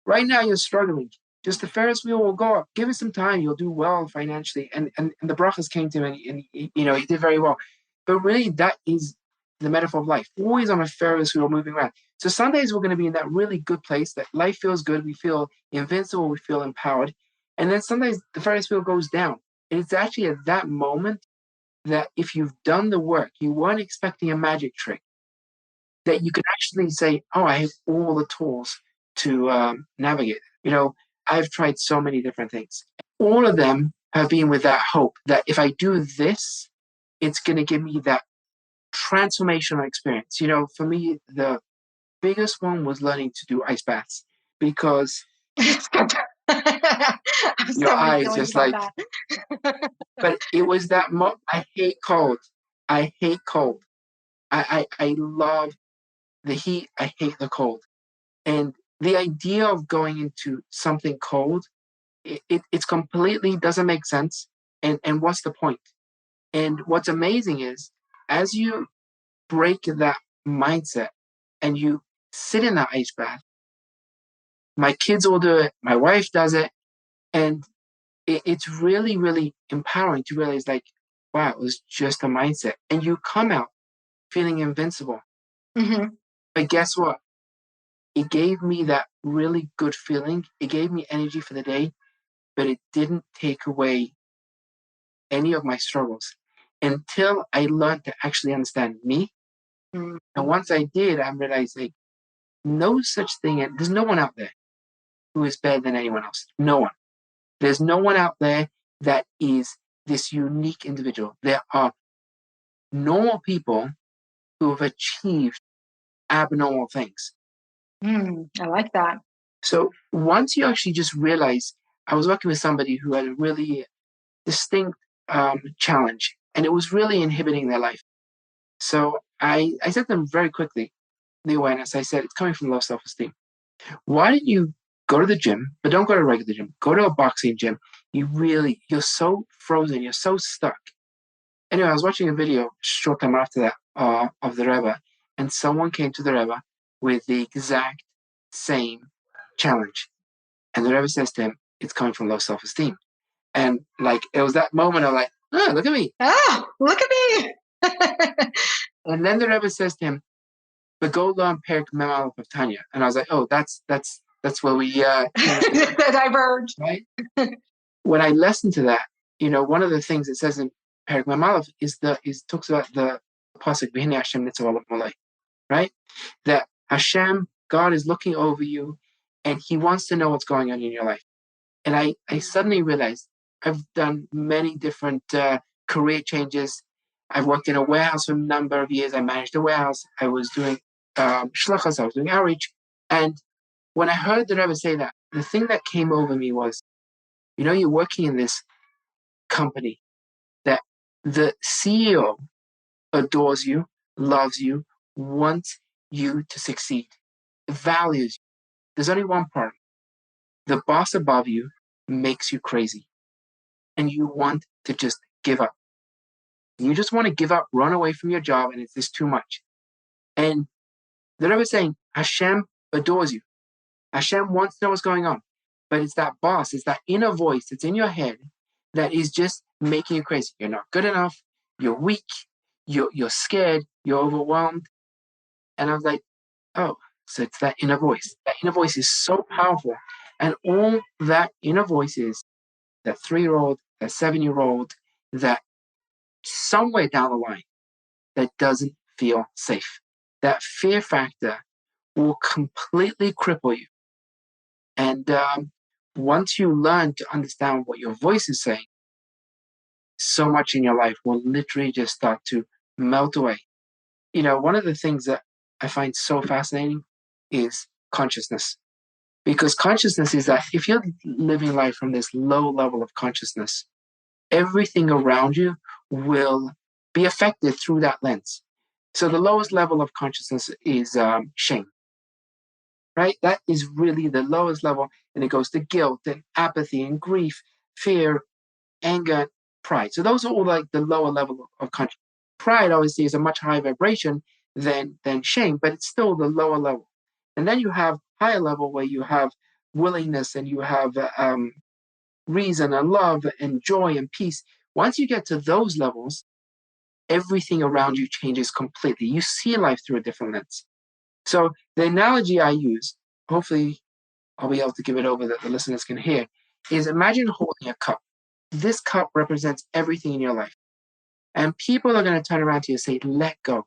Right now, you're struggling. Just the Ferris wheel will go up. Give it some time. You'll do well financially. And the brachas came to him, and he did very well. But really, that is the metaphor of life. Always on a Ferris wheel moving around. So Sundays, we're going to be in that really good place that life feels good. We feel invincible. We feel empowered. And then sometimes the Ferris wheel goes down. And it's actually at that moment that if you've done the work, you weren't expecting a magic trick, that you can actually say, oh, I have all the tools to navigate. I've tried so many different things. All of them have been with that hope that if I do this, it's going to give me that transformational experience. For me, the biggest one was learning to do ice baths because I have your so many eyes feelings just about like, that. but it was that I hate cold. I hate cold. I love the heat. I hate the cold. And the idea of going into something cold, it's completely doesn't make sense. And what's the point? And what's amazing is as you break that mindset and you sit in that ice bath, my kids will do it, my wife does it, and it's really, really empowering to realize like, wow, it was just a mindset. And you come out feeling invincible. Mm-hmm. But guess what? It gave me that really good feeling. It gave me energy for the day, but it didn't take away any of my struggles until I learned to actually understand me. Mm-hmm. And once I did, I realized like no such thing. There's no one out there who is better than anyone else. No one. There's no one out there that is this unique individual. There are normal people who have achieved abnormal things. I like that. So once you actually just realize, I was working with somebody who had a really distinct challenge, and it was really inhibiting their life. So I said to them very quickly, the awareness, I said, it's coming from low self-esteem. Why don't you go to the gym, but don't go to a regular gym, go to a boxing gym. You're so frozen, you're so stuck. Anyway, I was watching a video short time after that of the Rebbe, and someone came to the Rebbe with the exact same challenge. And the Rebbe says to him, it's coming from low self-esteem. And like, it was that moment of like, oh, look at me. Ah, look at me. And then the Rebbe says to him, but go learn Perik Mem Aleph of Tanya. And I was like, oh, that's where we Diverge. right? When I listened to that, one of the things it says in Perik Mem Aleph is talks about the pasuk V'hinei Hashem Nitzaveh Malay, right? That Hashem, God is looking over you, and He wants to know what's going on in your life. And I suddenly realized I've done many different career changes. I've worked in a warehouse for a number of years. I managed a warehouse. I was doing shluchas. I was doing outreach. And when I heard the Rebbe say that, the thing that came over me was, you're working in this company that the CEO adores you, loves you, wants you to succeed, values you. There's only one problem. The boss above you makes you crazy, and you want to just give up. You just want to give up, run away from your job, and it's just too much. And the Rebbe is saying, Hashem adores you. Hashem wants to know what's going on. But it's that boss, it's that inner voice that's in your head that is just making you crazy. You're not good enough. You're weak. You're scared. You're overwhelmed. And I was like, oh, so it's that inner voice. That inner voice is so powerful. And all that inner voice is that 3-year-old, that 7-year-old, that somewhere down the line that doesn't feel safe. That fear factor will completely cripple you. And once you learn to understand what your voice is saying, so much in your life will literally just start to melt away. One of the things that I find so fascinating is consciousness. Because consciousness is that if you're living life from this low level of consciousness, everything around you will be affected through that lens. So the lowest level of consciousness is shame, right? That is really the lowest level. And it goes to guilt and apathy and grief, fear, anger, pride. So those are all like the lower level of consciousness. Pride obviously is a much higher vibration than shame, but it's still the lower level. And then you have higher level where you have willingness and you have reason and love and joy and peace. Once you get to those levels, everything around you changes completely. You see life through a different lens. So the analogy I use, hopefully I'll be able to give it over that the listeners can hear, is imagine holding a cup. This cup represents everything in your life. And people are going to turn around to you and say, let go.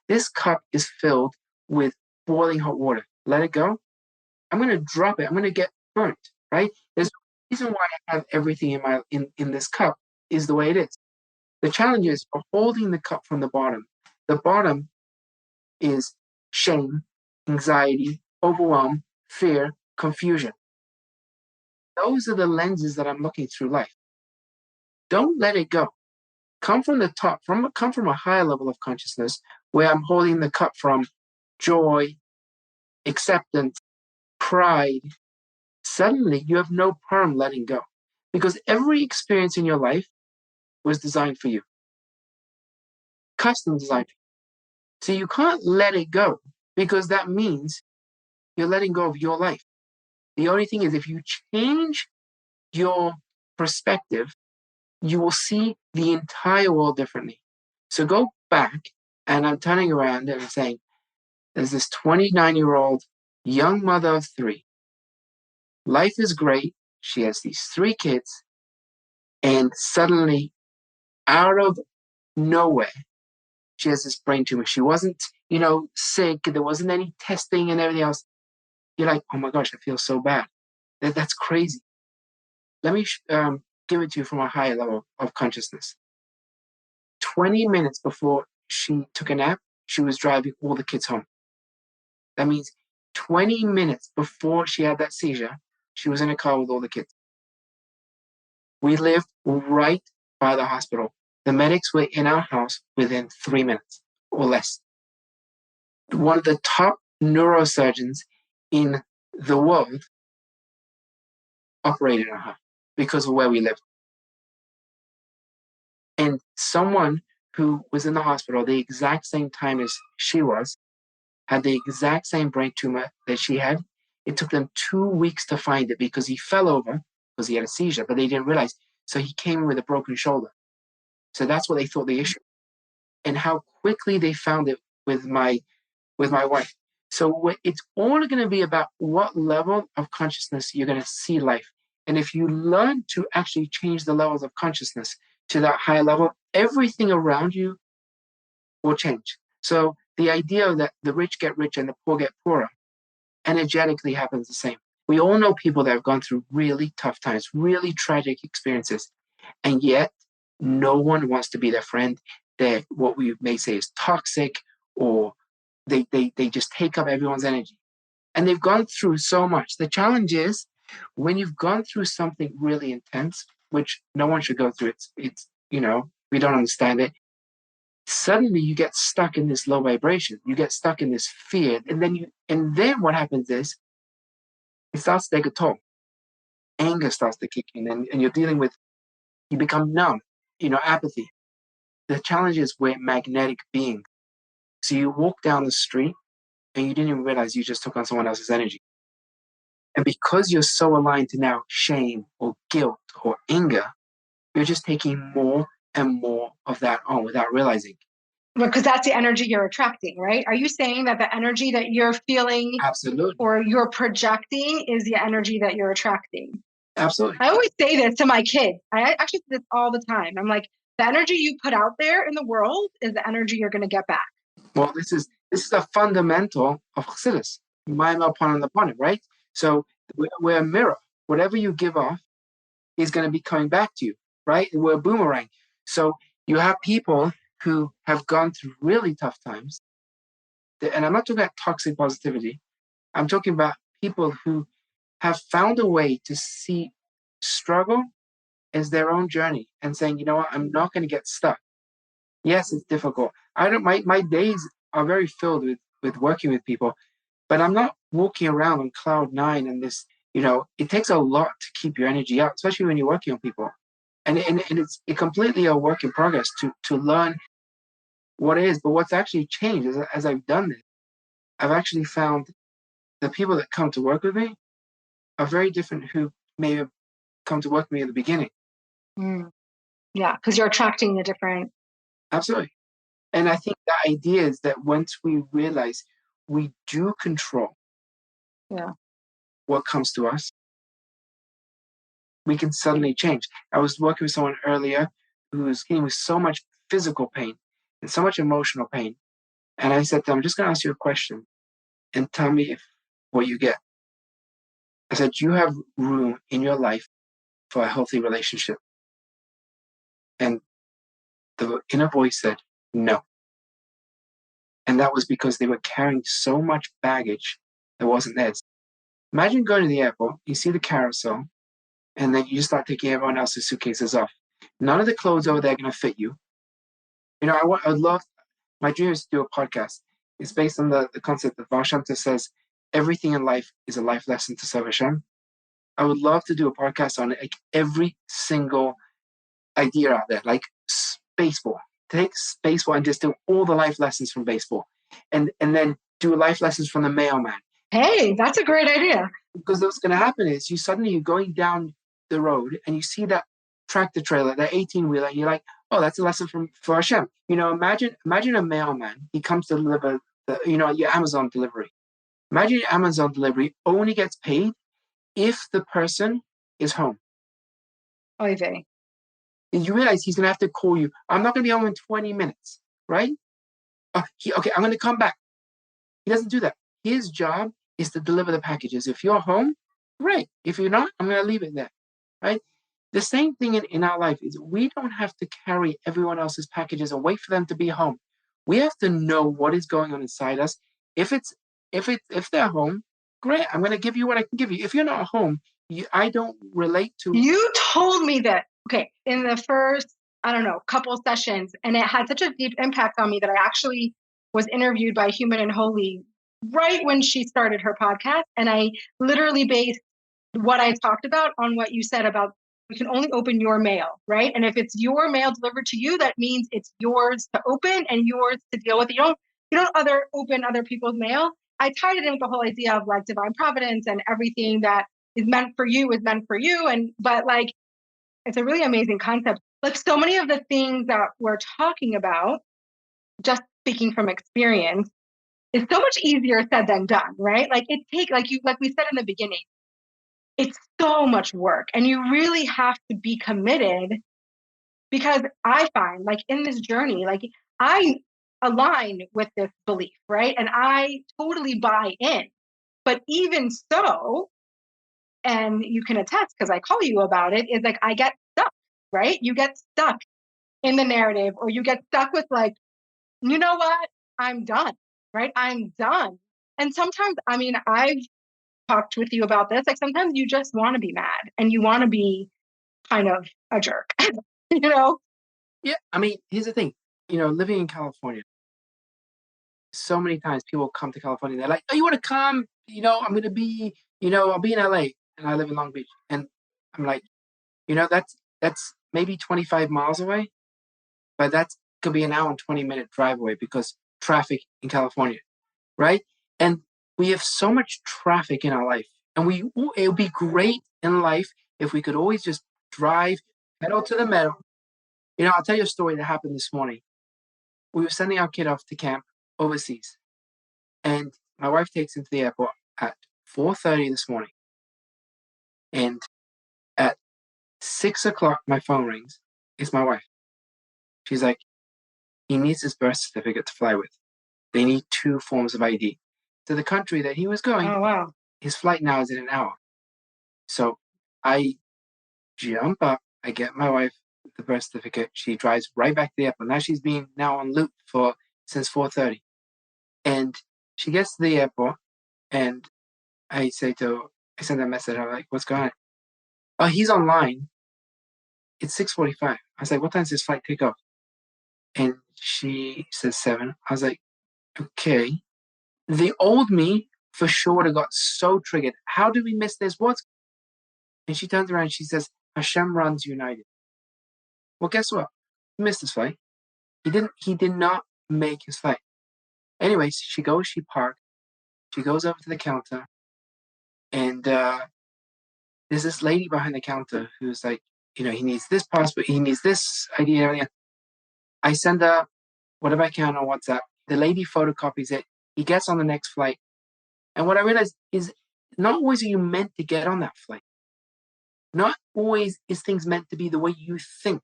This cup is filled with boiling hot water. Let it go. I'm going to drop it. I'm going to get burnt, right? There's a reason why I have everything in this cup is the way it is. The challenge is for holding the cup from the bottom. The bottom is shame, anxiety, overwhelm, fear, confusion. Those are the lenses that I'm looking through life. Don't let it go. Come from the top, come from a higher level of consciousness where I'm holding the cup from joy, acceptance, pride. Suddenly you have no problem letting go because every experience in your life was designed for you, custom designed for you. So you can't let it go because that means you're letting go of your life. The only thing is if you change your perspective, you will see the entire world differently. So go back, and I'm turning around and I'm saying, there's this 29-year-old young mother of 3. Life is great. She has these 3 kids, and suddenly, out of nowhere, she has this brain tumor. She wasn't, sick. There wasn't any testing and everything else. You're like, oh my gosh, I feel so bad. That's crazy. Let me give it to you from a higher level of consciousness. 20 minutes before she took a nap, she was driving all the kids home. That means 20 minutes before she had that seizure, she was in a car with all the kids. We lived right by the hospital. The medics were in our house within 3 minutes or less. One of the top neurosurgeons in the world operated on her because of where we lived. And someone who was in the hospital the exact same time as she was had the exact same brain tumor that she had. It took them 2 weeks to find it because he fell over because he had a seizure, but they didn't realize. So he came with a broken shoulder. So that's what they thought the issue. And how quickly they found it with my wife. So it's all going to be about what level of consciousness you're going to see life. And if you learn to actually change the levels of consciousness to that higher level, everything around you will change. So the idea that the rich get richer and the poor get poorer energetically happens the same. We all know people that have gone through really tough times, really tragic experiences, and yet no one wants to be their friend. They're what we may say is toxic, or they just take up everyone's energy. And they've gone through so much. The challenge is when you've gone through something really intense, which no one should go through, it's we don't understand it. Suddenly you get stuck in this low vibration. You get stuck in this fear. And then what happens is it starts to take a toll. Anger starts to kick in, and you become numb, apathy. The challenge is we're magnetic beings. So you walk down the street and you didn't even realize you just took on someone else's energy. And because you're so aligned to now shame or guilt or anger, you're just taking more and more of that on without realizing. Because that's the energy you're attracting, right? Are you saying that the energy that you're feeling Absolutely. or you're projecting is the energy that you're attracting? Absolutely. I always say this to my kids. I actually say this all the time. I'm like, the energy you put out there in the world is the energy you're going to get back. Well, this is a fundamental of Chassidus. Mayim upon it, right? So we're a mirror. Whatever you give off is going to be coming back to you, right? We're a boomerang. So you have people who have gone through really tough times, and I'm not talking about toxic positivity. I'm talking about people who have found a way to see struggle as their own journey and saying, you know what, I'm not going to get stuck. Yes, it's difficult. I don't. My days are very filled with working with people, but I'm not walking around on cloud nine and this. It takes a lot to keep your energy up, especially when you're working on people, and it's completely a work in progress to learn what it is. But what's actually changed as I've done this, I've actually found the people that come to work with me are very different who may have come to work with me at the beginning. Mm. Yeah, because you're attracting a different. Absolutely. And I think the idea is that once we realize we do control what comes to us, we can suddenly change. I was working with someone earlier who was getting with so much physical pain and so much emotional pain. And I said to him, I'm just going to ask you a question and tell me if what you get. I said, you have room in your life for a healthy relationship. And the inner voice said, no. And that was because they were carrying so much baggage that wasn't theirs. Imagine going to the airport, you see the carousel, and then you just start taking everyone else's suitcases off. None of the clothes over there are going to fit you. I would love, my dream is to do a podcast. It's based on the concept that Baal Shem Tov says, everything in life is a life lesson to serve Hashem. I would love to do a podcast on like every single idea out there, like baseball. Take baseball and just do all the life lessons from baseball. And then do life lessons from the mailman. Hey, that's a great idea. Because what's going to happen is you're going down the road and you see that tractor trailer, that 18-wheeler, and you're like, oh, that's a lesson for Hashem. Imagine a mailman. He comes to deliver your Amazon delivery. Imagine your Amazon delivery only gets paid if the person is home. Oy vey. And you realize he's going to have to call you. I'm not going to be home in 20 minutes, right? Okay, I'm going to come back. He doesn't do that. His job is to deliver the packages. If you're home, great. If you're not, I'm going to leave it there, right? The same thing in our life is we don't have to carry everyone else's packages and wait for them to be home. We have to know what is going on inside us. If they're home, great. I'm going to give you what I can give you. If you're not home, I don't relate to. You told me that, okay, in the first, I don't know, couple sessions, and it had such a deep impact on me that I actually was interviewed by Human and Holy right when she started her podcast. And I literally based what I talked about on what you said about you can only open your mail, right? And if it's your mail delivered to you, that means it's yours to open and yours to deal with. You don't open other people's mail. I tied it in with the whole idea of like divine providence and everything that is meant for you is meant for you. But like it's a really amazing concept. Like so many of the things that we're talking about, just speaking from experience, is so much easier said than done, right? Like like we said in the beginning, it's so much work and you really have to be committed because I find like in this journey, like I align with this belief, right? And I totally buy in. But even so, and you can attest because I call you about it, is like I get stuck, right? You get stuck in the narrative or you get stuck with like, you know what? I'm done, right? I'm done. And sometimes, I mean, I've talked with you about this. Like sometimes you just want to be mad and you want to be kind of a jerk, you know? Yeah, I mean, here's the thing. Living in California, so many times people come to California. They're like, "Oh, you want to come? I'm gonna be, I'll be in LA, and I live in Long Beach." And I'm like, that's maybe 25 miles away, but that could be an hour and 20-minute drive away because traffic in California, right? And we have so much traffic in our life, and it would be great in life if we could always just drive Pedal to the metal. I'll tell you a story that happened this morning. We were sending our kid off to camp overseas, and my wife takes him to the airport at 4:30 this morning. And at 6 o'clock, my phone rings. It's my wife. She's like, he needs his birth certificate to fly with. They need 2 forms of ID. To the country that he was going, Oh, wow. his flight now is in an hour. So I jump up, I get my wife the birth certificate. She drives right back to the airport. Now she's been now on loop since 4:30. And she gets to the airport, and I send her a message. I'm like, what's going on? Oh, he's online. It's 6:45. I was like, what time does his flight take off? And she says 7. I was like, okay. The old me for sure would have got so triggered. How did we miss this? And she turns around and she says, Hashem runs United. Well, guess what? He missed his flight. He did not make his flight. Anyways, she parks, she goes over to the counter, and there's this lady behind the counter who's like, he needs this passport, he needs this ID and everything. I send her whatever I can on WhatsApp. The lady photocopies it. He gets on the next flight. And what I realized is not always are you meant to get on that flight. Not always is things meant to be the way you think.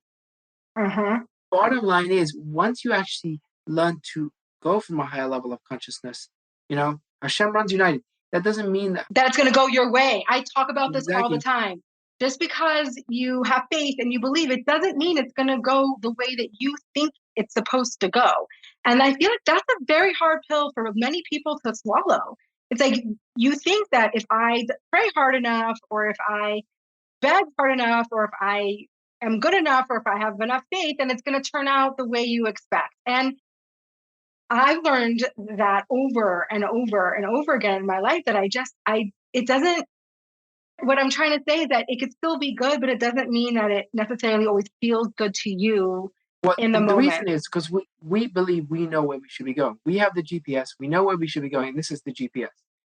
Uh-huh. Bottom line is, once you actually learn to go from a higher level of consciousness, Hashem runs United. That doesn't mean that That's going to go your way. I talk about this all the exactly. time. Just because you have faith and you believe, it doesn't mean it's going to go the way that you think it's supposed to go. And I feel like that's a very hard pill for many people to swallow. It's like you think that if I pray hard enough, or if I beg hard enough, or if I am good enough, or if I have enough faith, then it's going to turn out the way you expect. And I've learned that over and over and over again in my life that it doesn't, what I'm trying to say is that it could still be good, but it doesn't mean that it necessarily always feels good to you Well, in the the moment. reason is because we believe we know where we should be going. We have the GPS. We know where we should be going. This is the GPS,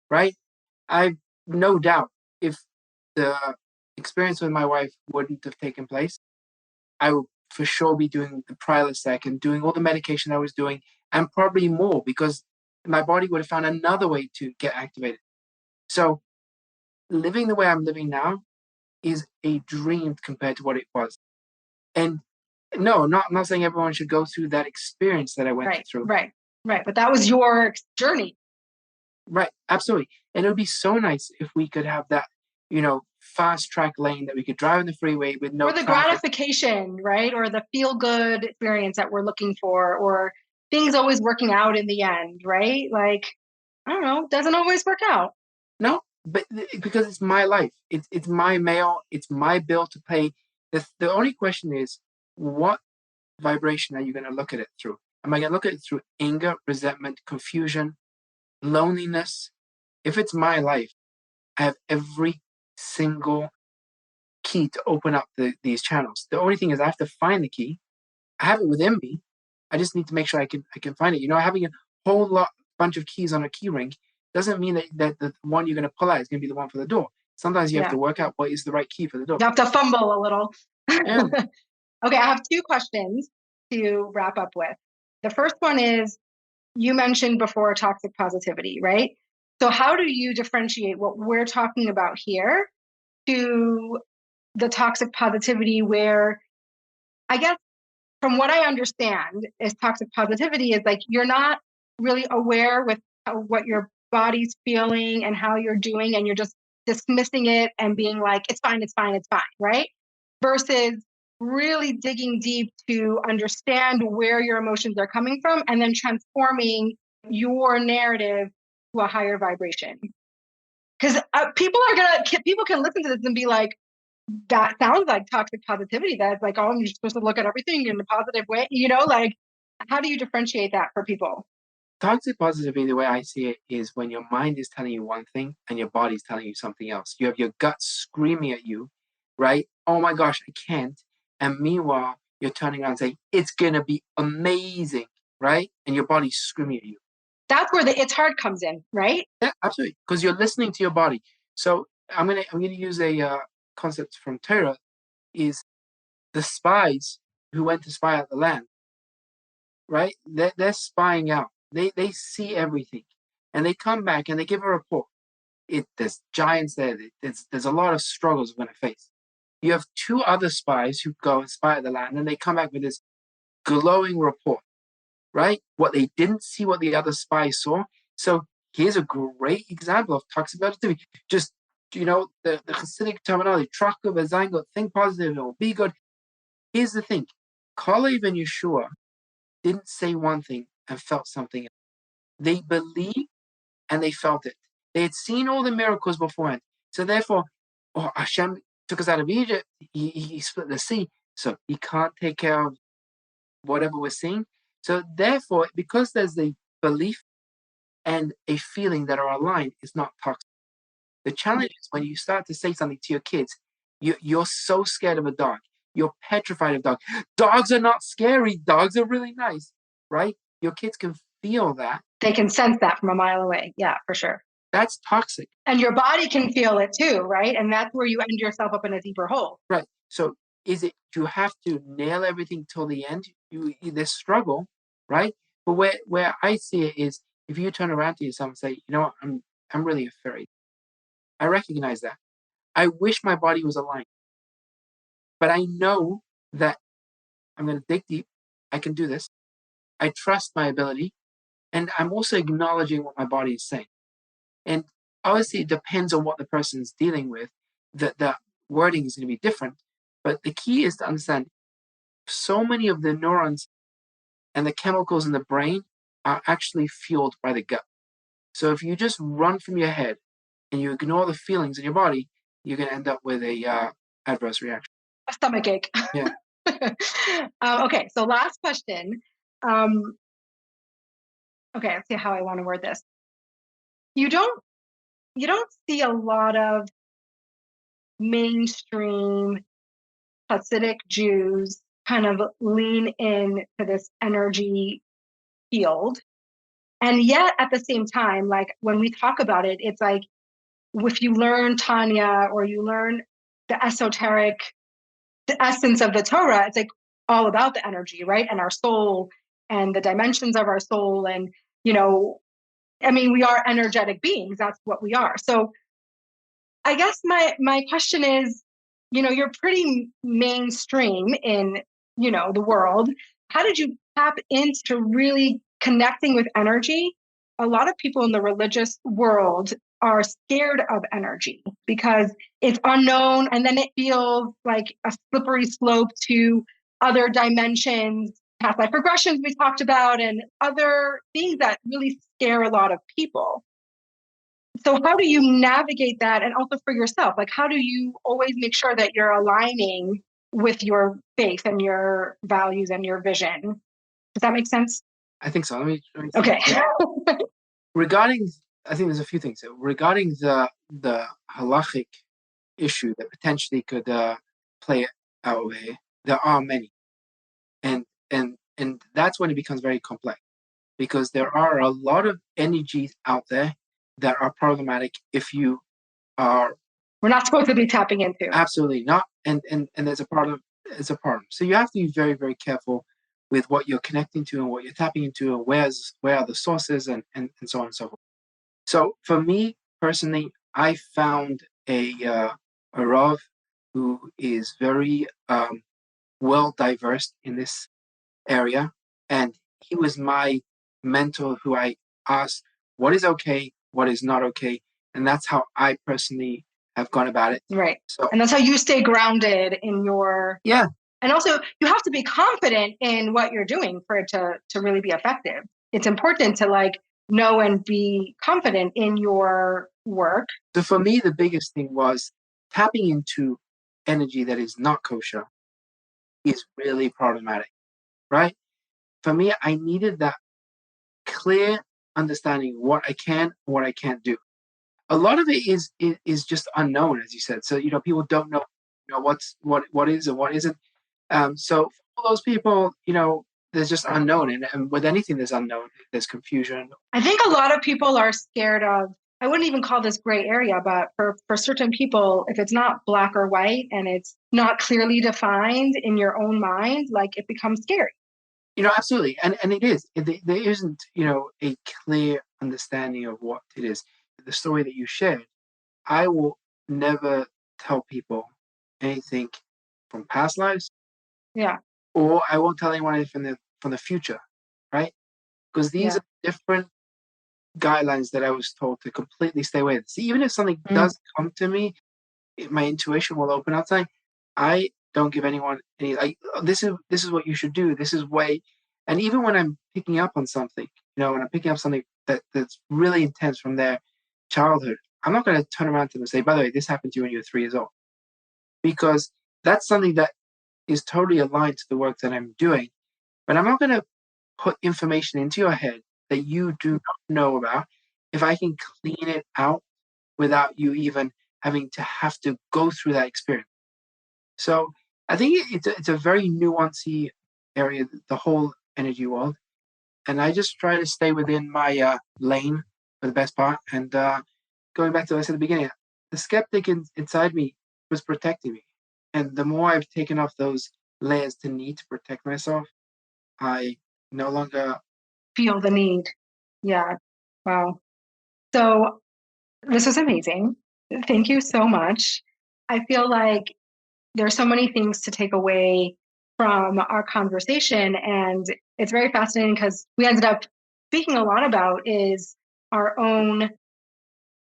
right? I've no doubt if the experience with my wife wouldn't have taken place, I would for sure be doing the Prilosec and doing all the medication I was doing, and probably more, because my body would have found another way to get activated. So living the way I'm living now is a dream compared to what it was. And no, not saying everyone should go through that experience that I went Right, through. right, right. But that was your journey. Right, absolutely. And it would be so nice if we could have that, fast track lane that we could drive on the freeway with no Or the traffic. gratification, right? Or the feel good experience that we're looking for, or things always working out in the end, right? Like, I don't know, doesn't always work out. No, but because it's my life, it's my mail, it's my bill to pay. The only question is, what vibration are you going to look at it through? Am I going to look at it through anger, resentment, confusion, loneliness? If it's my life, I have every single key to open up these channels. The only thing is I have to find the key. I have it within me. I just need to make sure I can find it. Having a whole bunch of keys on a key ring doesn't mean that the one you're going to pull out is going to be the one for the door. Sometimes you have Yeah. to work out what is the right key for the door. You have to fumble a little. Yeah. Okay, I have two questions to wrap up with. The first one is, you mentioned before toxic positivity, right? So how do you differentiate what we're talking about here to the toxic positivity where, I guess, from what I understand, is toxic positivity is like you're not really aware with what your body's feeling and how you're doing, and you're just dismissing it and being like, it's fine, it's fine, it's fine, right? Versus really digging deep to understand where your emotions are coming from and then transforming your narrative to a higher vibration. Because people can listen to this and be like, that sounds like toxic positivity. That's like, oh, you're supposed to look at everything in a positive way. Like, how do you differentiate that for people? Toxic positivity, the way I see it, is when your mind is telling you one thing and your body's telling you something else. You have your gut screaming at you, right? Oh my gosh, I can't. And meanwhile, you're turning around and saying, it's going to be amazing, right? And your body's screaming at you. That's where the it's hard comes in, right? Yeah, absolutely. Because you're listening to your body. So I'm gonna use a concept from Torah, is the spies who went to spy out the land, right? They're spying out. They see everything, and they come back and they give a report. There's giants there. There's a lot of struggles we're going to face. You have two other spies who go and spy out the land, and they come back with this glowing report, right? What they didn't see, what the other spies saw. So here's a great example of toxic positivity. Just, the Hasidic terminology, tracha v'zayin, think positive, it will be good. Here's the thing. Kalev and Yeshua didn't say one thing and felt something else. They believed and they felt it. They had seen all the miracles beforehand. So therefore, Hashem took us out of Egypt. He split the sea. So he can't take care of whatever we're seeing. So therefore, because there's a belief and a feeling that are aligned, it's not toxic. The challenge is when you start to say something to your kids, you're so scared of a dog. You're petrified of dogs. Dogs are not scary. Dogs are really nice, right? Your kids can feel that. They can sense that from a mile away. Yeah, for sure. That's toxic. And your body can feel it too, right? And that's where you end yourself up in a deeper hole. Right. So you have to nail everything till the end? There's struggle, right? But where I see it is if you turn around to yourself and say, what, I'm really afraid. I recognize that. I wish my body was aligned. But I know that I'm going to dig deep. I can do this. I trust my ability. And I'm also acknowledging what my body is saying. And obviously, it depends on what the person is dealing with. The wording is going to be different. But the key is to understand so many of the neurons and the chemicals in the brain are actually fueled by the gut. So if you just run from your head and you ignore the feelings in your body, you're going to end up with a adverse reaction. A stomach ache. Yeah. Okay, so last question. Okay, let's see how I want to word this. You don't see a lot of mainstream Hasidic Jews kind of lean in to this energy field. And yet at the same time, like when we talk about it, it's like if you learn Tanya or you learn the esoteric, the essence of the Torah, it's like all about the energy, right? And our soul and the dimensions of our soul. And, we are energetic beings. That's what we are. So I guess my question is, you're pretty mainstream in, the world. How did you tap into really connecting with energy? A lot of people in the religious world are scared of energy because it's unknown and then it feels like a slippery slope to other dimensions, past life regressions we talked about, and other things that really scare a lot of people. So how do you navigate that? And also for yourself, like how do you always make sure that you're aligning with your faith and your values and your vision? Does that make sense? I think so. Let me okay. Regarding, I think there's a few things. Regarding the halachic issue that potentially could play out here, there are many. And that's when it becomes very complex. Because there are a lot of energies out there that are problematic if you are. We're not supposed to be tapping into. Absolutely not. And there's a problem. So you have to be very, very careful with what you're connecting to and what you're tapping into and where are the sources and so on and so forth. So for me personally, I found a Rav who is very well diverse in this area, and he was my mentor who I asked what is okay, what is not okay, and that's how I personally have gone about it. Right. So, and that's how you stay grounded in your. Yeah. And also, you have to be confident in what you're doing for it to really be effective. It's important to know and be confident in your work. So for me, the biggest thing was tapping into energy that is not kosher is really problematic, right? For me, I needed that clear understanding what I can, what I can't do. A lot of it is just unknown, as you said. So people don't know, what is and what isn't. So for all those people, there's just unknown, and with anything there's unknown, there's confusion. I think a lot of people are scared of I wouldn't even call this gray area, but for certain people, if it's not black or white and it's not clearly defined in your own mind, like it becomes scary. Absolutely. And it is. There isn't, a clear understanding of what it is. The story that you shared, I will never tell people anything from past lives, Yeah. or I won't tell anyone from the future, right? Because these Yeah. are different guidelines that I was told to completely stay away. See, even if something Mm. does come to me, my intuition will open up saying, I don't give anyone any like, "Oh, this is what you should do. This is way." And even when I'm picking up on something, when I'm picking up something that's really intense from their childhood, I'm not going to turn around to them and say, "By the way, this happened to you when you were 3 years old," because that's something that is totally aligned to the work that I'm doing. But I'm not going to put information into your head that you do not know about if I can clean it out without you even having to have to go through that experience. So I think it's a very nuancy area, the whole energy world, and I just try to stay within my lane for the best part. And going back to what I said at the beginning, the skeptic inside me was protecting me, and the more I've taken off those layers to need to protect myself, I no longer Feel the need. Yeah. Wow. So this was amazing. Thank you so much. I feel like there's so many things to take away from our conversation. And it's very fascinating because we ended up speaking a lot about is our own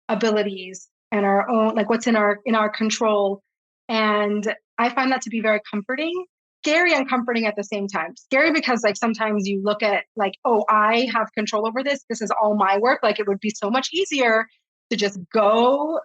abilities and our own like what's in our control. And I find that to be very comforting, scary and comforting at the same time. Scary because like sometimes you look at like, oh, I have control over this. This is all my work. Like it would be so much easier to just go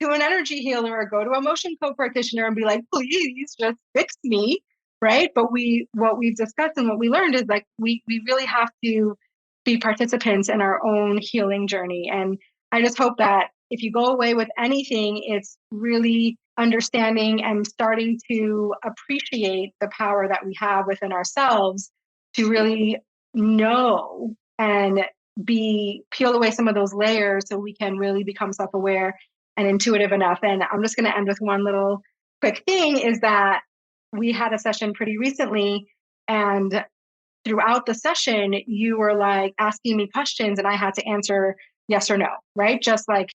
to an energy healer or go to a motion co-practitioner and be like, please just fix me. Right. But what we've discussed and what we learned is like we really have to be participants in our own healing journey. And I just hope that if you go away with anything, it's really understanding and starting to appreciate the power that we have within ourselves to really know and be peel away some of those layers so we can really become self-aware and intuitive enough. And I'm just going to end with one little quick thing is that we had a session pretty recently, and throughout the session, you were like asking me questions and I had to answer yes or no, right? Just like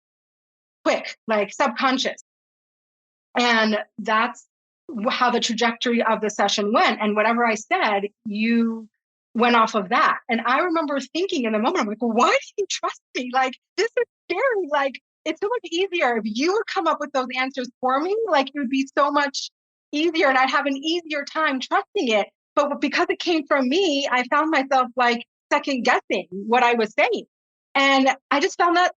quick, like subconscious. And that's how the trajectory of the session went. And whatever I said, you went off of that. And I remember thinking in the moment, I'm like, well, why do you trust me? Like, this is scary. Like, it's so much easier if you would come up with those answers for me. Like, it would be so much easier and I'd have an easier time trusting it. But because it came from me, I found myself like second guessing what I was saying. And I just found that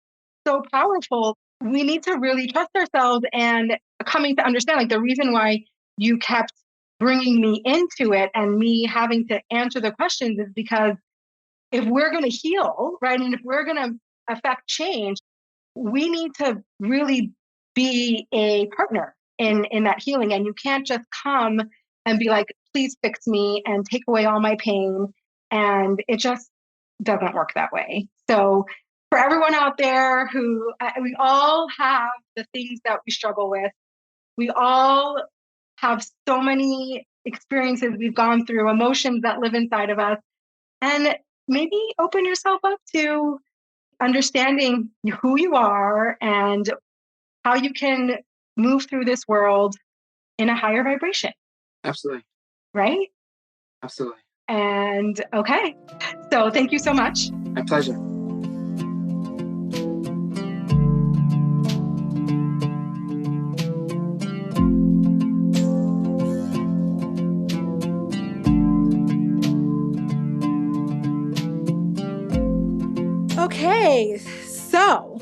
so powerful. We need to really trust ourselves and coming to understand like the reason why you kept bringing me into it and me having to answer the questions is because if we're going to heal, right, and if we're going to affect change, we need to really be a partner in that healing. And you can't just come and be like, please fix me and take away all my pain. And it just doesn't work that way. So for everyone out there who we all have the things that we struggle with, we all have so many experiences we've gone through, emotions that live inside of us, and maybe open yourself up to understanding who you are and how you can move through this world in a higher vibration, absolutely, right? absolutely, And okay, so thank you so much. my pleasure. Okay, so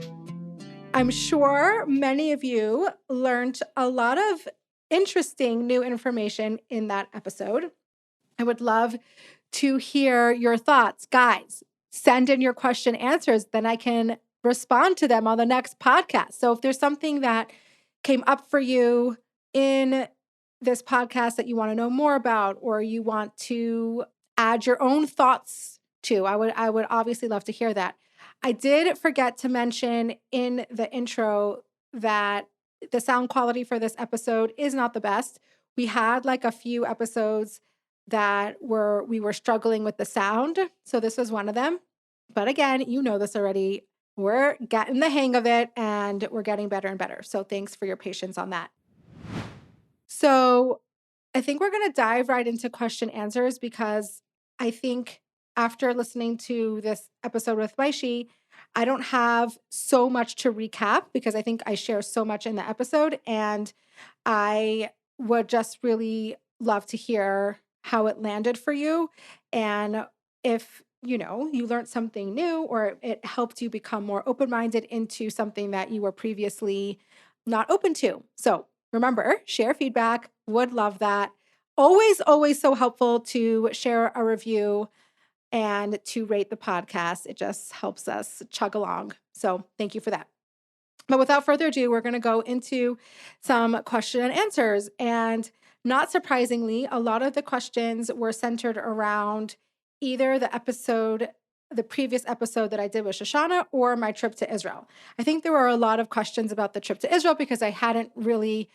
I'm sure many of you learned a lot of interesting new information in that episode. I would love to hear your thoughts. Guys, send in your question answers, then I can respond to them on the next podcast. So if there's something that came up for you in this podcast that you want to know more about, or you want to add your own thoughts to, I would obviously love to hear that. I did forget to mention in the intro that the sound quality for this episode is not the best. We had like a few episodes that we were struggling with the sound. So this was one of them. But again, you know this already. We're getting the hang of it and we're getting better and better. So thanks for your patience on that. So I think we're going to dive right into question answers because I think after listening to this episode with Maishi, I don't have so much to recap because I think I share so much in the episode. And I would just really love to hear how it landed for you. And if you learned something new or it helped you become more open minded into something that you were previously not open to. So remember, share feedback. Would love that. Always, always so helpful to share a review and to rate the podcast. It just helps us chug along. So thank you for that. But without further ado, we're going to go into some question and answers. And not surprisingly, a lot of the questions were centered around either the previous episode that I did with Shoshana or my trip to Israel. I think there were a lot of questions about the trip to Israel because I hadn't really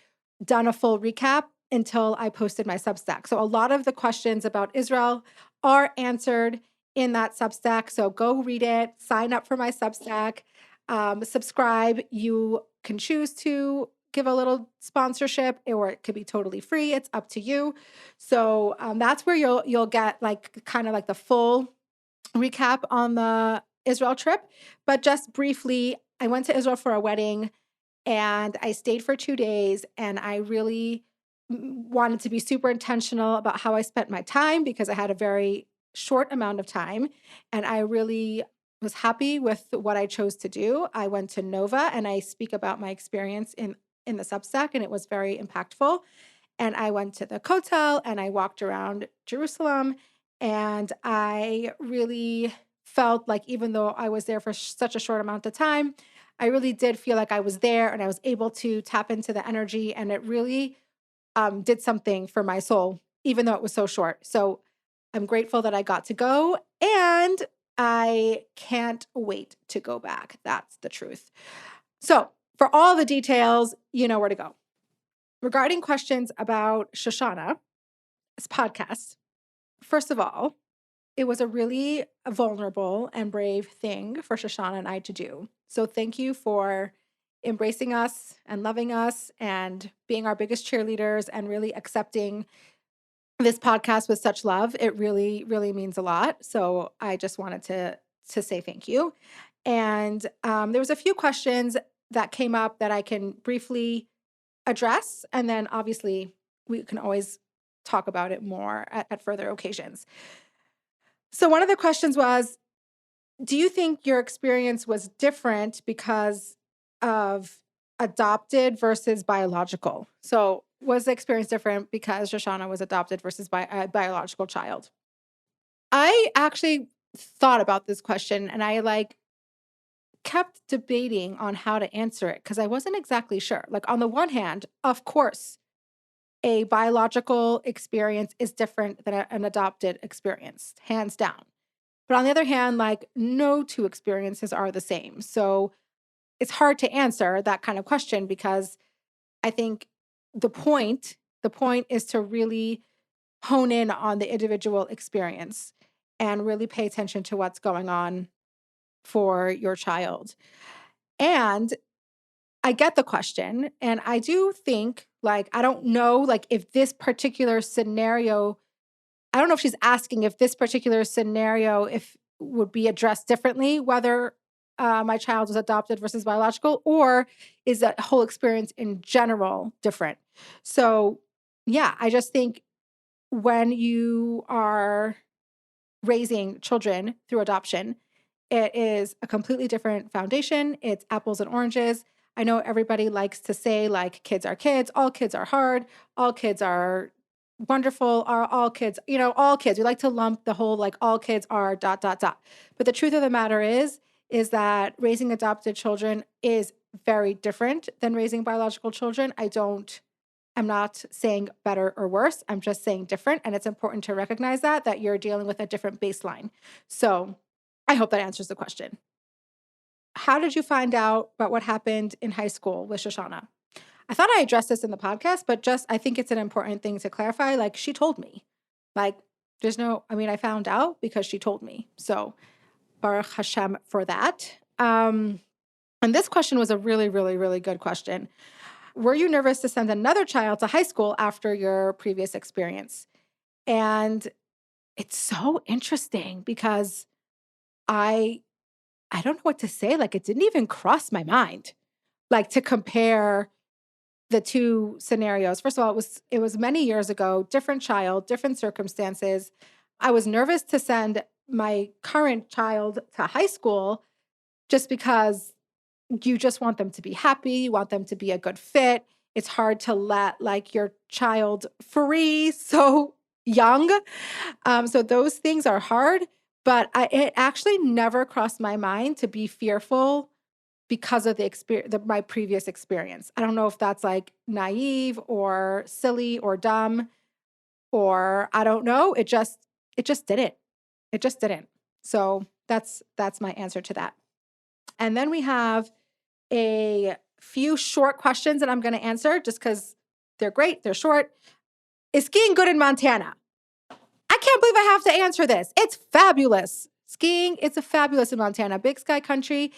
done a full recap until I posted my Substack. So a lot of the questions about Israel are answered in that Substack. So go read it, sign up for my Substack. Subscribe. You can choose to give a little sponsorship, or it could be totally free. It's up to you. So that's where you'll get like kind of like the full recap on the Israel trip. But just briefly, I went to Israel for a wedding and I stayed for 2 days, and I really wanted to be super intentional about how I spent my time because I had a very short amount of time, and I really was happy with what I chose to do. I went to Nova, and I speak about my experience in the Substack, and it was very impactful. And I went to the Kotel and I walked around Jerusalem, and I really felt like even though I was there for such a short amount of time, I really did feel like I was there and I was able to tap into the energy, and it really did something for my soul, even though it was so short. So I'm grateful that I got to go, and I can't wait to go back. That's the truth. So for all the details, you know where to go. Regarding questions about Shoshana's podcast, first of all, it was a really vulnerable and brave thing for Shoshana and I to do. So thank you for embracing us and loving us and being our biggest cheerleaders and really accepting this podcast with such love. It really, really means a lot. So I just wanted to say thank you. And there was a few questions that came up that I can briefly address, and then obviously we can always talk about it more at further occasions. So one of the questions was, do you think your experience was different because of adopted versus biological? So was the experience different because Shoshana was adopted versus a biological child? I actually thought about this question, and I kept debating on how to answer it because I wasn't exactly sure. Like, on the one hand, of course, a biological experience is different than an adopted experience, hands down. But on the other hand, no two experiences are the same. So it's hard to answer that kind of question because I think the point is to really hone in on the individual experience and really pay attention to what's going on for your child. And I get the question, and I do think, I don't know, if this particular scenario, I don't know if she's asking if this particular scenario if would be addressed differently, whether my child was adopted versus biological, or is that whole experience in general different? So, yeah, I just think when you are raising children through adoption, it is a completely different foundation. It's apples and oranges. I know everybody likes to say, kids are kids, all kids are hard, all kids are wonderful, are all kids, all kids. We like to lump the whole all kids are ... But the truth of the matter is that raising adopted children is very different than raising biological children. I'm not saying better or worse. I'm just saying different. And it's important to recognize that you're dealing with a different baseline. So I hope that answers the question. how did you find out about what happened in high school with Shoshana? I thought I addressed this in the podcast, but I think it's an important thing to clarify. Like, she told me. Like, I found out because she told me. So, Baruch Hashem for that. And this question was a really, really, really good question. Were you nervous to send another child to high school after your previous experience? And it's so interesting because I don't know what to say. Like, it didn't even cross my mind, like, to compare the two scenarios. First of all, it was many years ago, different child, different circumstances. I was nervous to send my current child to high school just because you just want them to be happy, you want them to be a good fit. It's hard to let like your child free so young. So those things are hard, but it actually never crossed my mind to be fearful because of my previous experience. I don't know if that's like naive or silly or dumb, or I don't know. It just didn't. It just didn't. So that's my answer to that. And then we have a few short questions that I'm going to answer just because they're great. They're short. Is skiing good in Montana? I can't believe I have to answer this. It's fabulous. Skiing, it's fabulous in Montana. Big Sky Country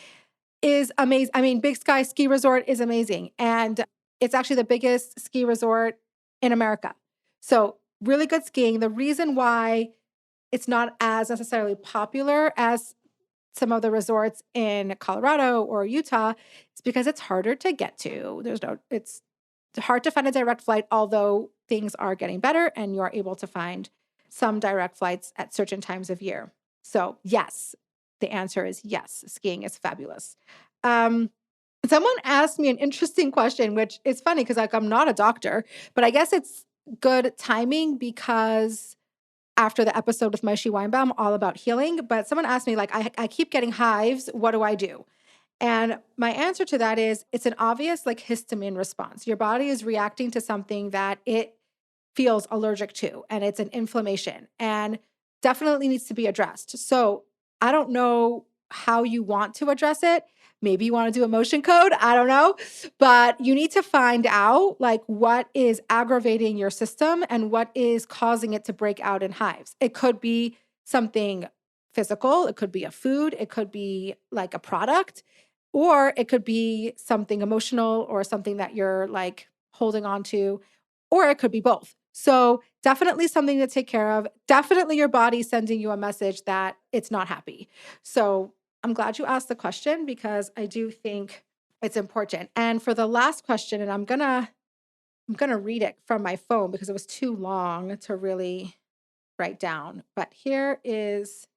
is amazing. I mean, Big Sky Ski Resort is amazing. And it's actually the biggest ski resort in America. So, really good skiing. The reason why it's not as necessarily popular as some of the resorts in Colorado or Utah is because it's harder to get to. It's hard to find a direct flight, although things are getting better and you're able to find some direct flights at certain times of year. So, yes, the answer is yes. Skiing is fabulous. Someone asked me an interesting question, which is funny because like I'm not a doctor, but I guess it's good timing because after the episode with Moshe Weinbaum, all about healing. But someone asked me, like, I keep getting hives. What do I do? And my answer to that is it's an obvious like histamine response. Your body is reacting to something that it feels allergic to, and it's an inflammation and definitely needs to be addressed. So I don't know how you want to address it. Maybe you want to do a motion code. I don't know. But you need to find out like what is aggravating your system and what is causing it to break out in hives. It could be something physical, it could be a food, it could be like a product, or it could be something emotional or something that you're like holding on to, or it could be both. So, definitely something to take care of. Definitely your body sending you a message that it's not happy. So, I'm glad you asked the question because I do think it's important. And for the last question, and I'm going to read it from my phone because it was too long to really write down. But here is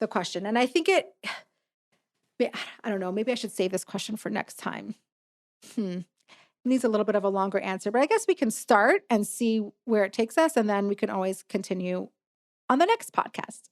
the question. And I think I don't know, maybe I should save this question for next time. It needs a little bit of a longer answer, but I guess we can start and see where it takes us, and then we can always continue on the next podcast.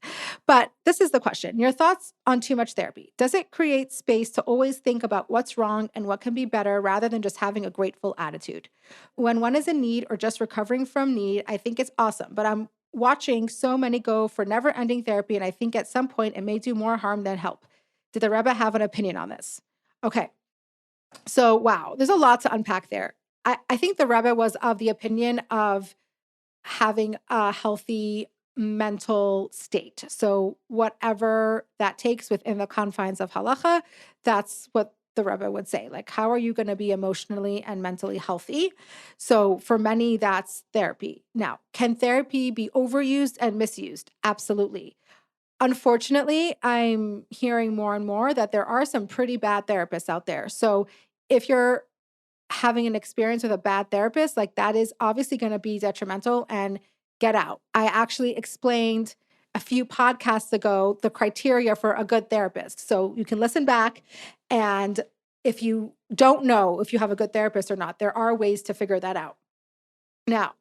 But this is the question. Your thoughts on too much therapy. Does it create space to always think about what's wrong and what can be better rather than just having a grateful attitude? When one is in need or just recovering from need, I think it's awesome, but I'm watching so many go for never ending therapy, and I think at some point it may do more harm than help. Did the Rebbe have an opinion on this? Okay. So, wow, there's a lot to unpack there. I think the Rebbe was of the opinion of having a healthy mental state. So, whatever that takes within the confines of halacha, that's what the Rebbe would say. Like, how are you going to be emotionally and mentally healthy? So, for many, that's therapy. Now, can therapy be overused and misused? Absolutely. Unfortunately, I'm hearing more and more that there are some pretty bad therapists out there. So if you're having an experience with a bad therapist, like that is obviously going to be detrimental and get out. I actually explained a few podcasts ago the criteria for a good therapist. So you can listen back. And if you don't know if you have a good therapist or not, there are ways to figure that out. Now,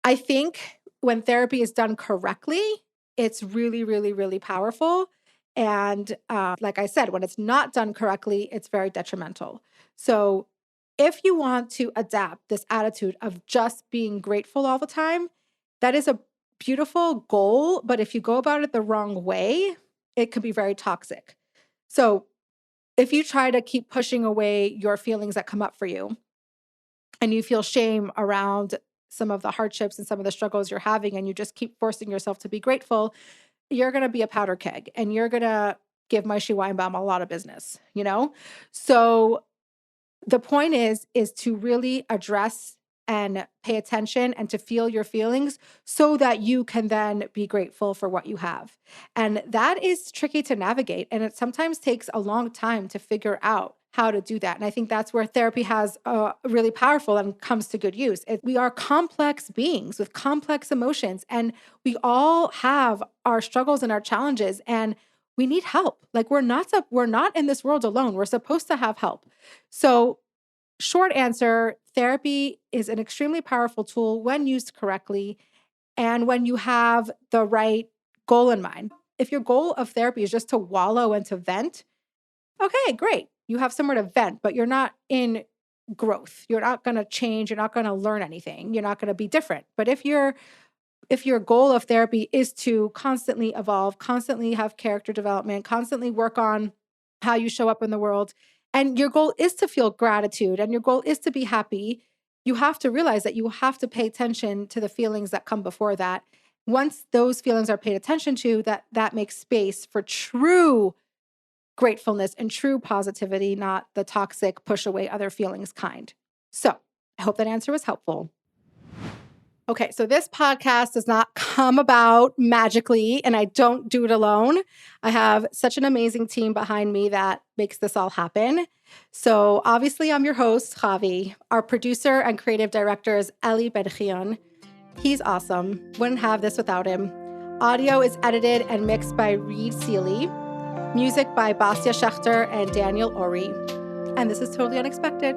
I think when therapy is done correctly, it's really, really, really powerful. And like I said, when it's not done correctly, it's very detrimental. So if you want to adapt this attitude of just being grateful all the time, that is a beautiful goal. But if you go about it the wrong way, it could be very toxic. So if you try to keep pushing away your feelings that come up for you and you feel shame around some of the hardships and some of the struggles you're having, and you just keep forcing yourself to be grateful, you're going to be a powder keg and you're going to give Moshe Weinbaum a lot of business, So the point is to really address and pay attention and to feel your feelings so that you can then be grateful for what you have. And that is tricky to navigate. And it sometimes takes a long time to figure out how to do that. And I think that's where therapy has really powerful and comes to good use. We are complex beings with complex emotions, and we all have our struggles and our challenges, and we need help. Like we're not in this world alone. We're supposed to have help. So short answer, therapy is an extremely powerful tool when used correctly and when you have the right goal in mind. If your goal of therapy is just to wallow and to vent, okay, great. You have somewhere to vent, but you're not in growth. You're not going to change. You're not going to learn anything. You're not going to be different. But if your goal of therapy is to constantly evolve, constantly have character development, constantly work on how you show up in the world, and your goal is to feel gratitude and your goal is to be happy, you have to realize that you have to pay attention to the feelings that come before that. Once those feelings are paid attention to, that makes space for true gratefulness and true positivity, not the toxic push away other feelings kind. So I hope that answer was helpful. Okay, so this podcast does not come about magically, and I don't do it alone. I have such an amazing team behind me that makes this all happen. So obviously, I'm your host, Chavie. Our producer and creative director is Eli Ben-Chion. He's awesome. Wouldn't have this without him. Audio is edited and mixed by Reed Seeley. Music by Basya Schechter and Daniel Ori. And this is Totally Unexpected.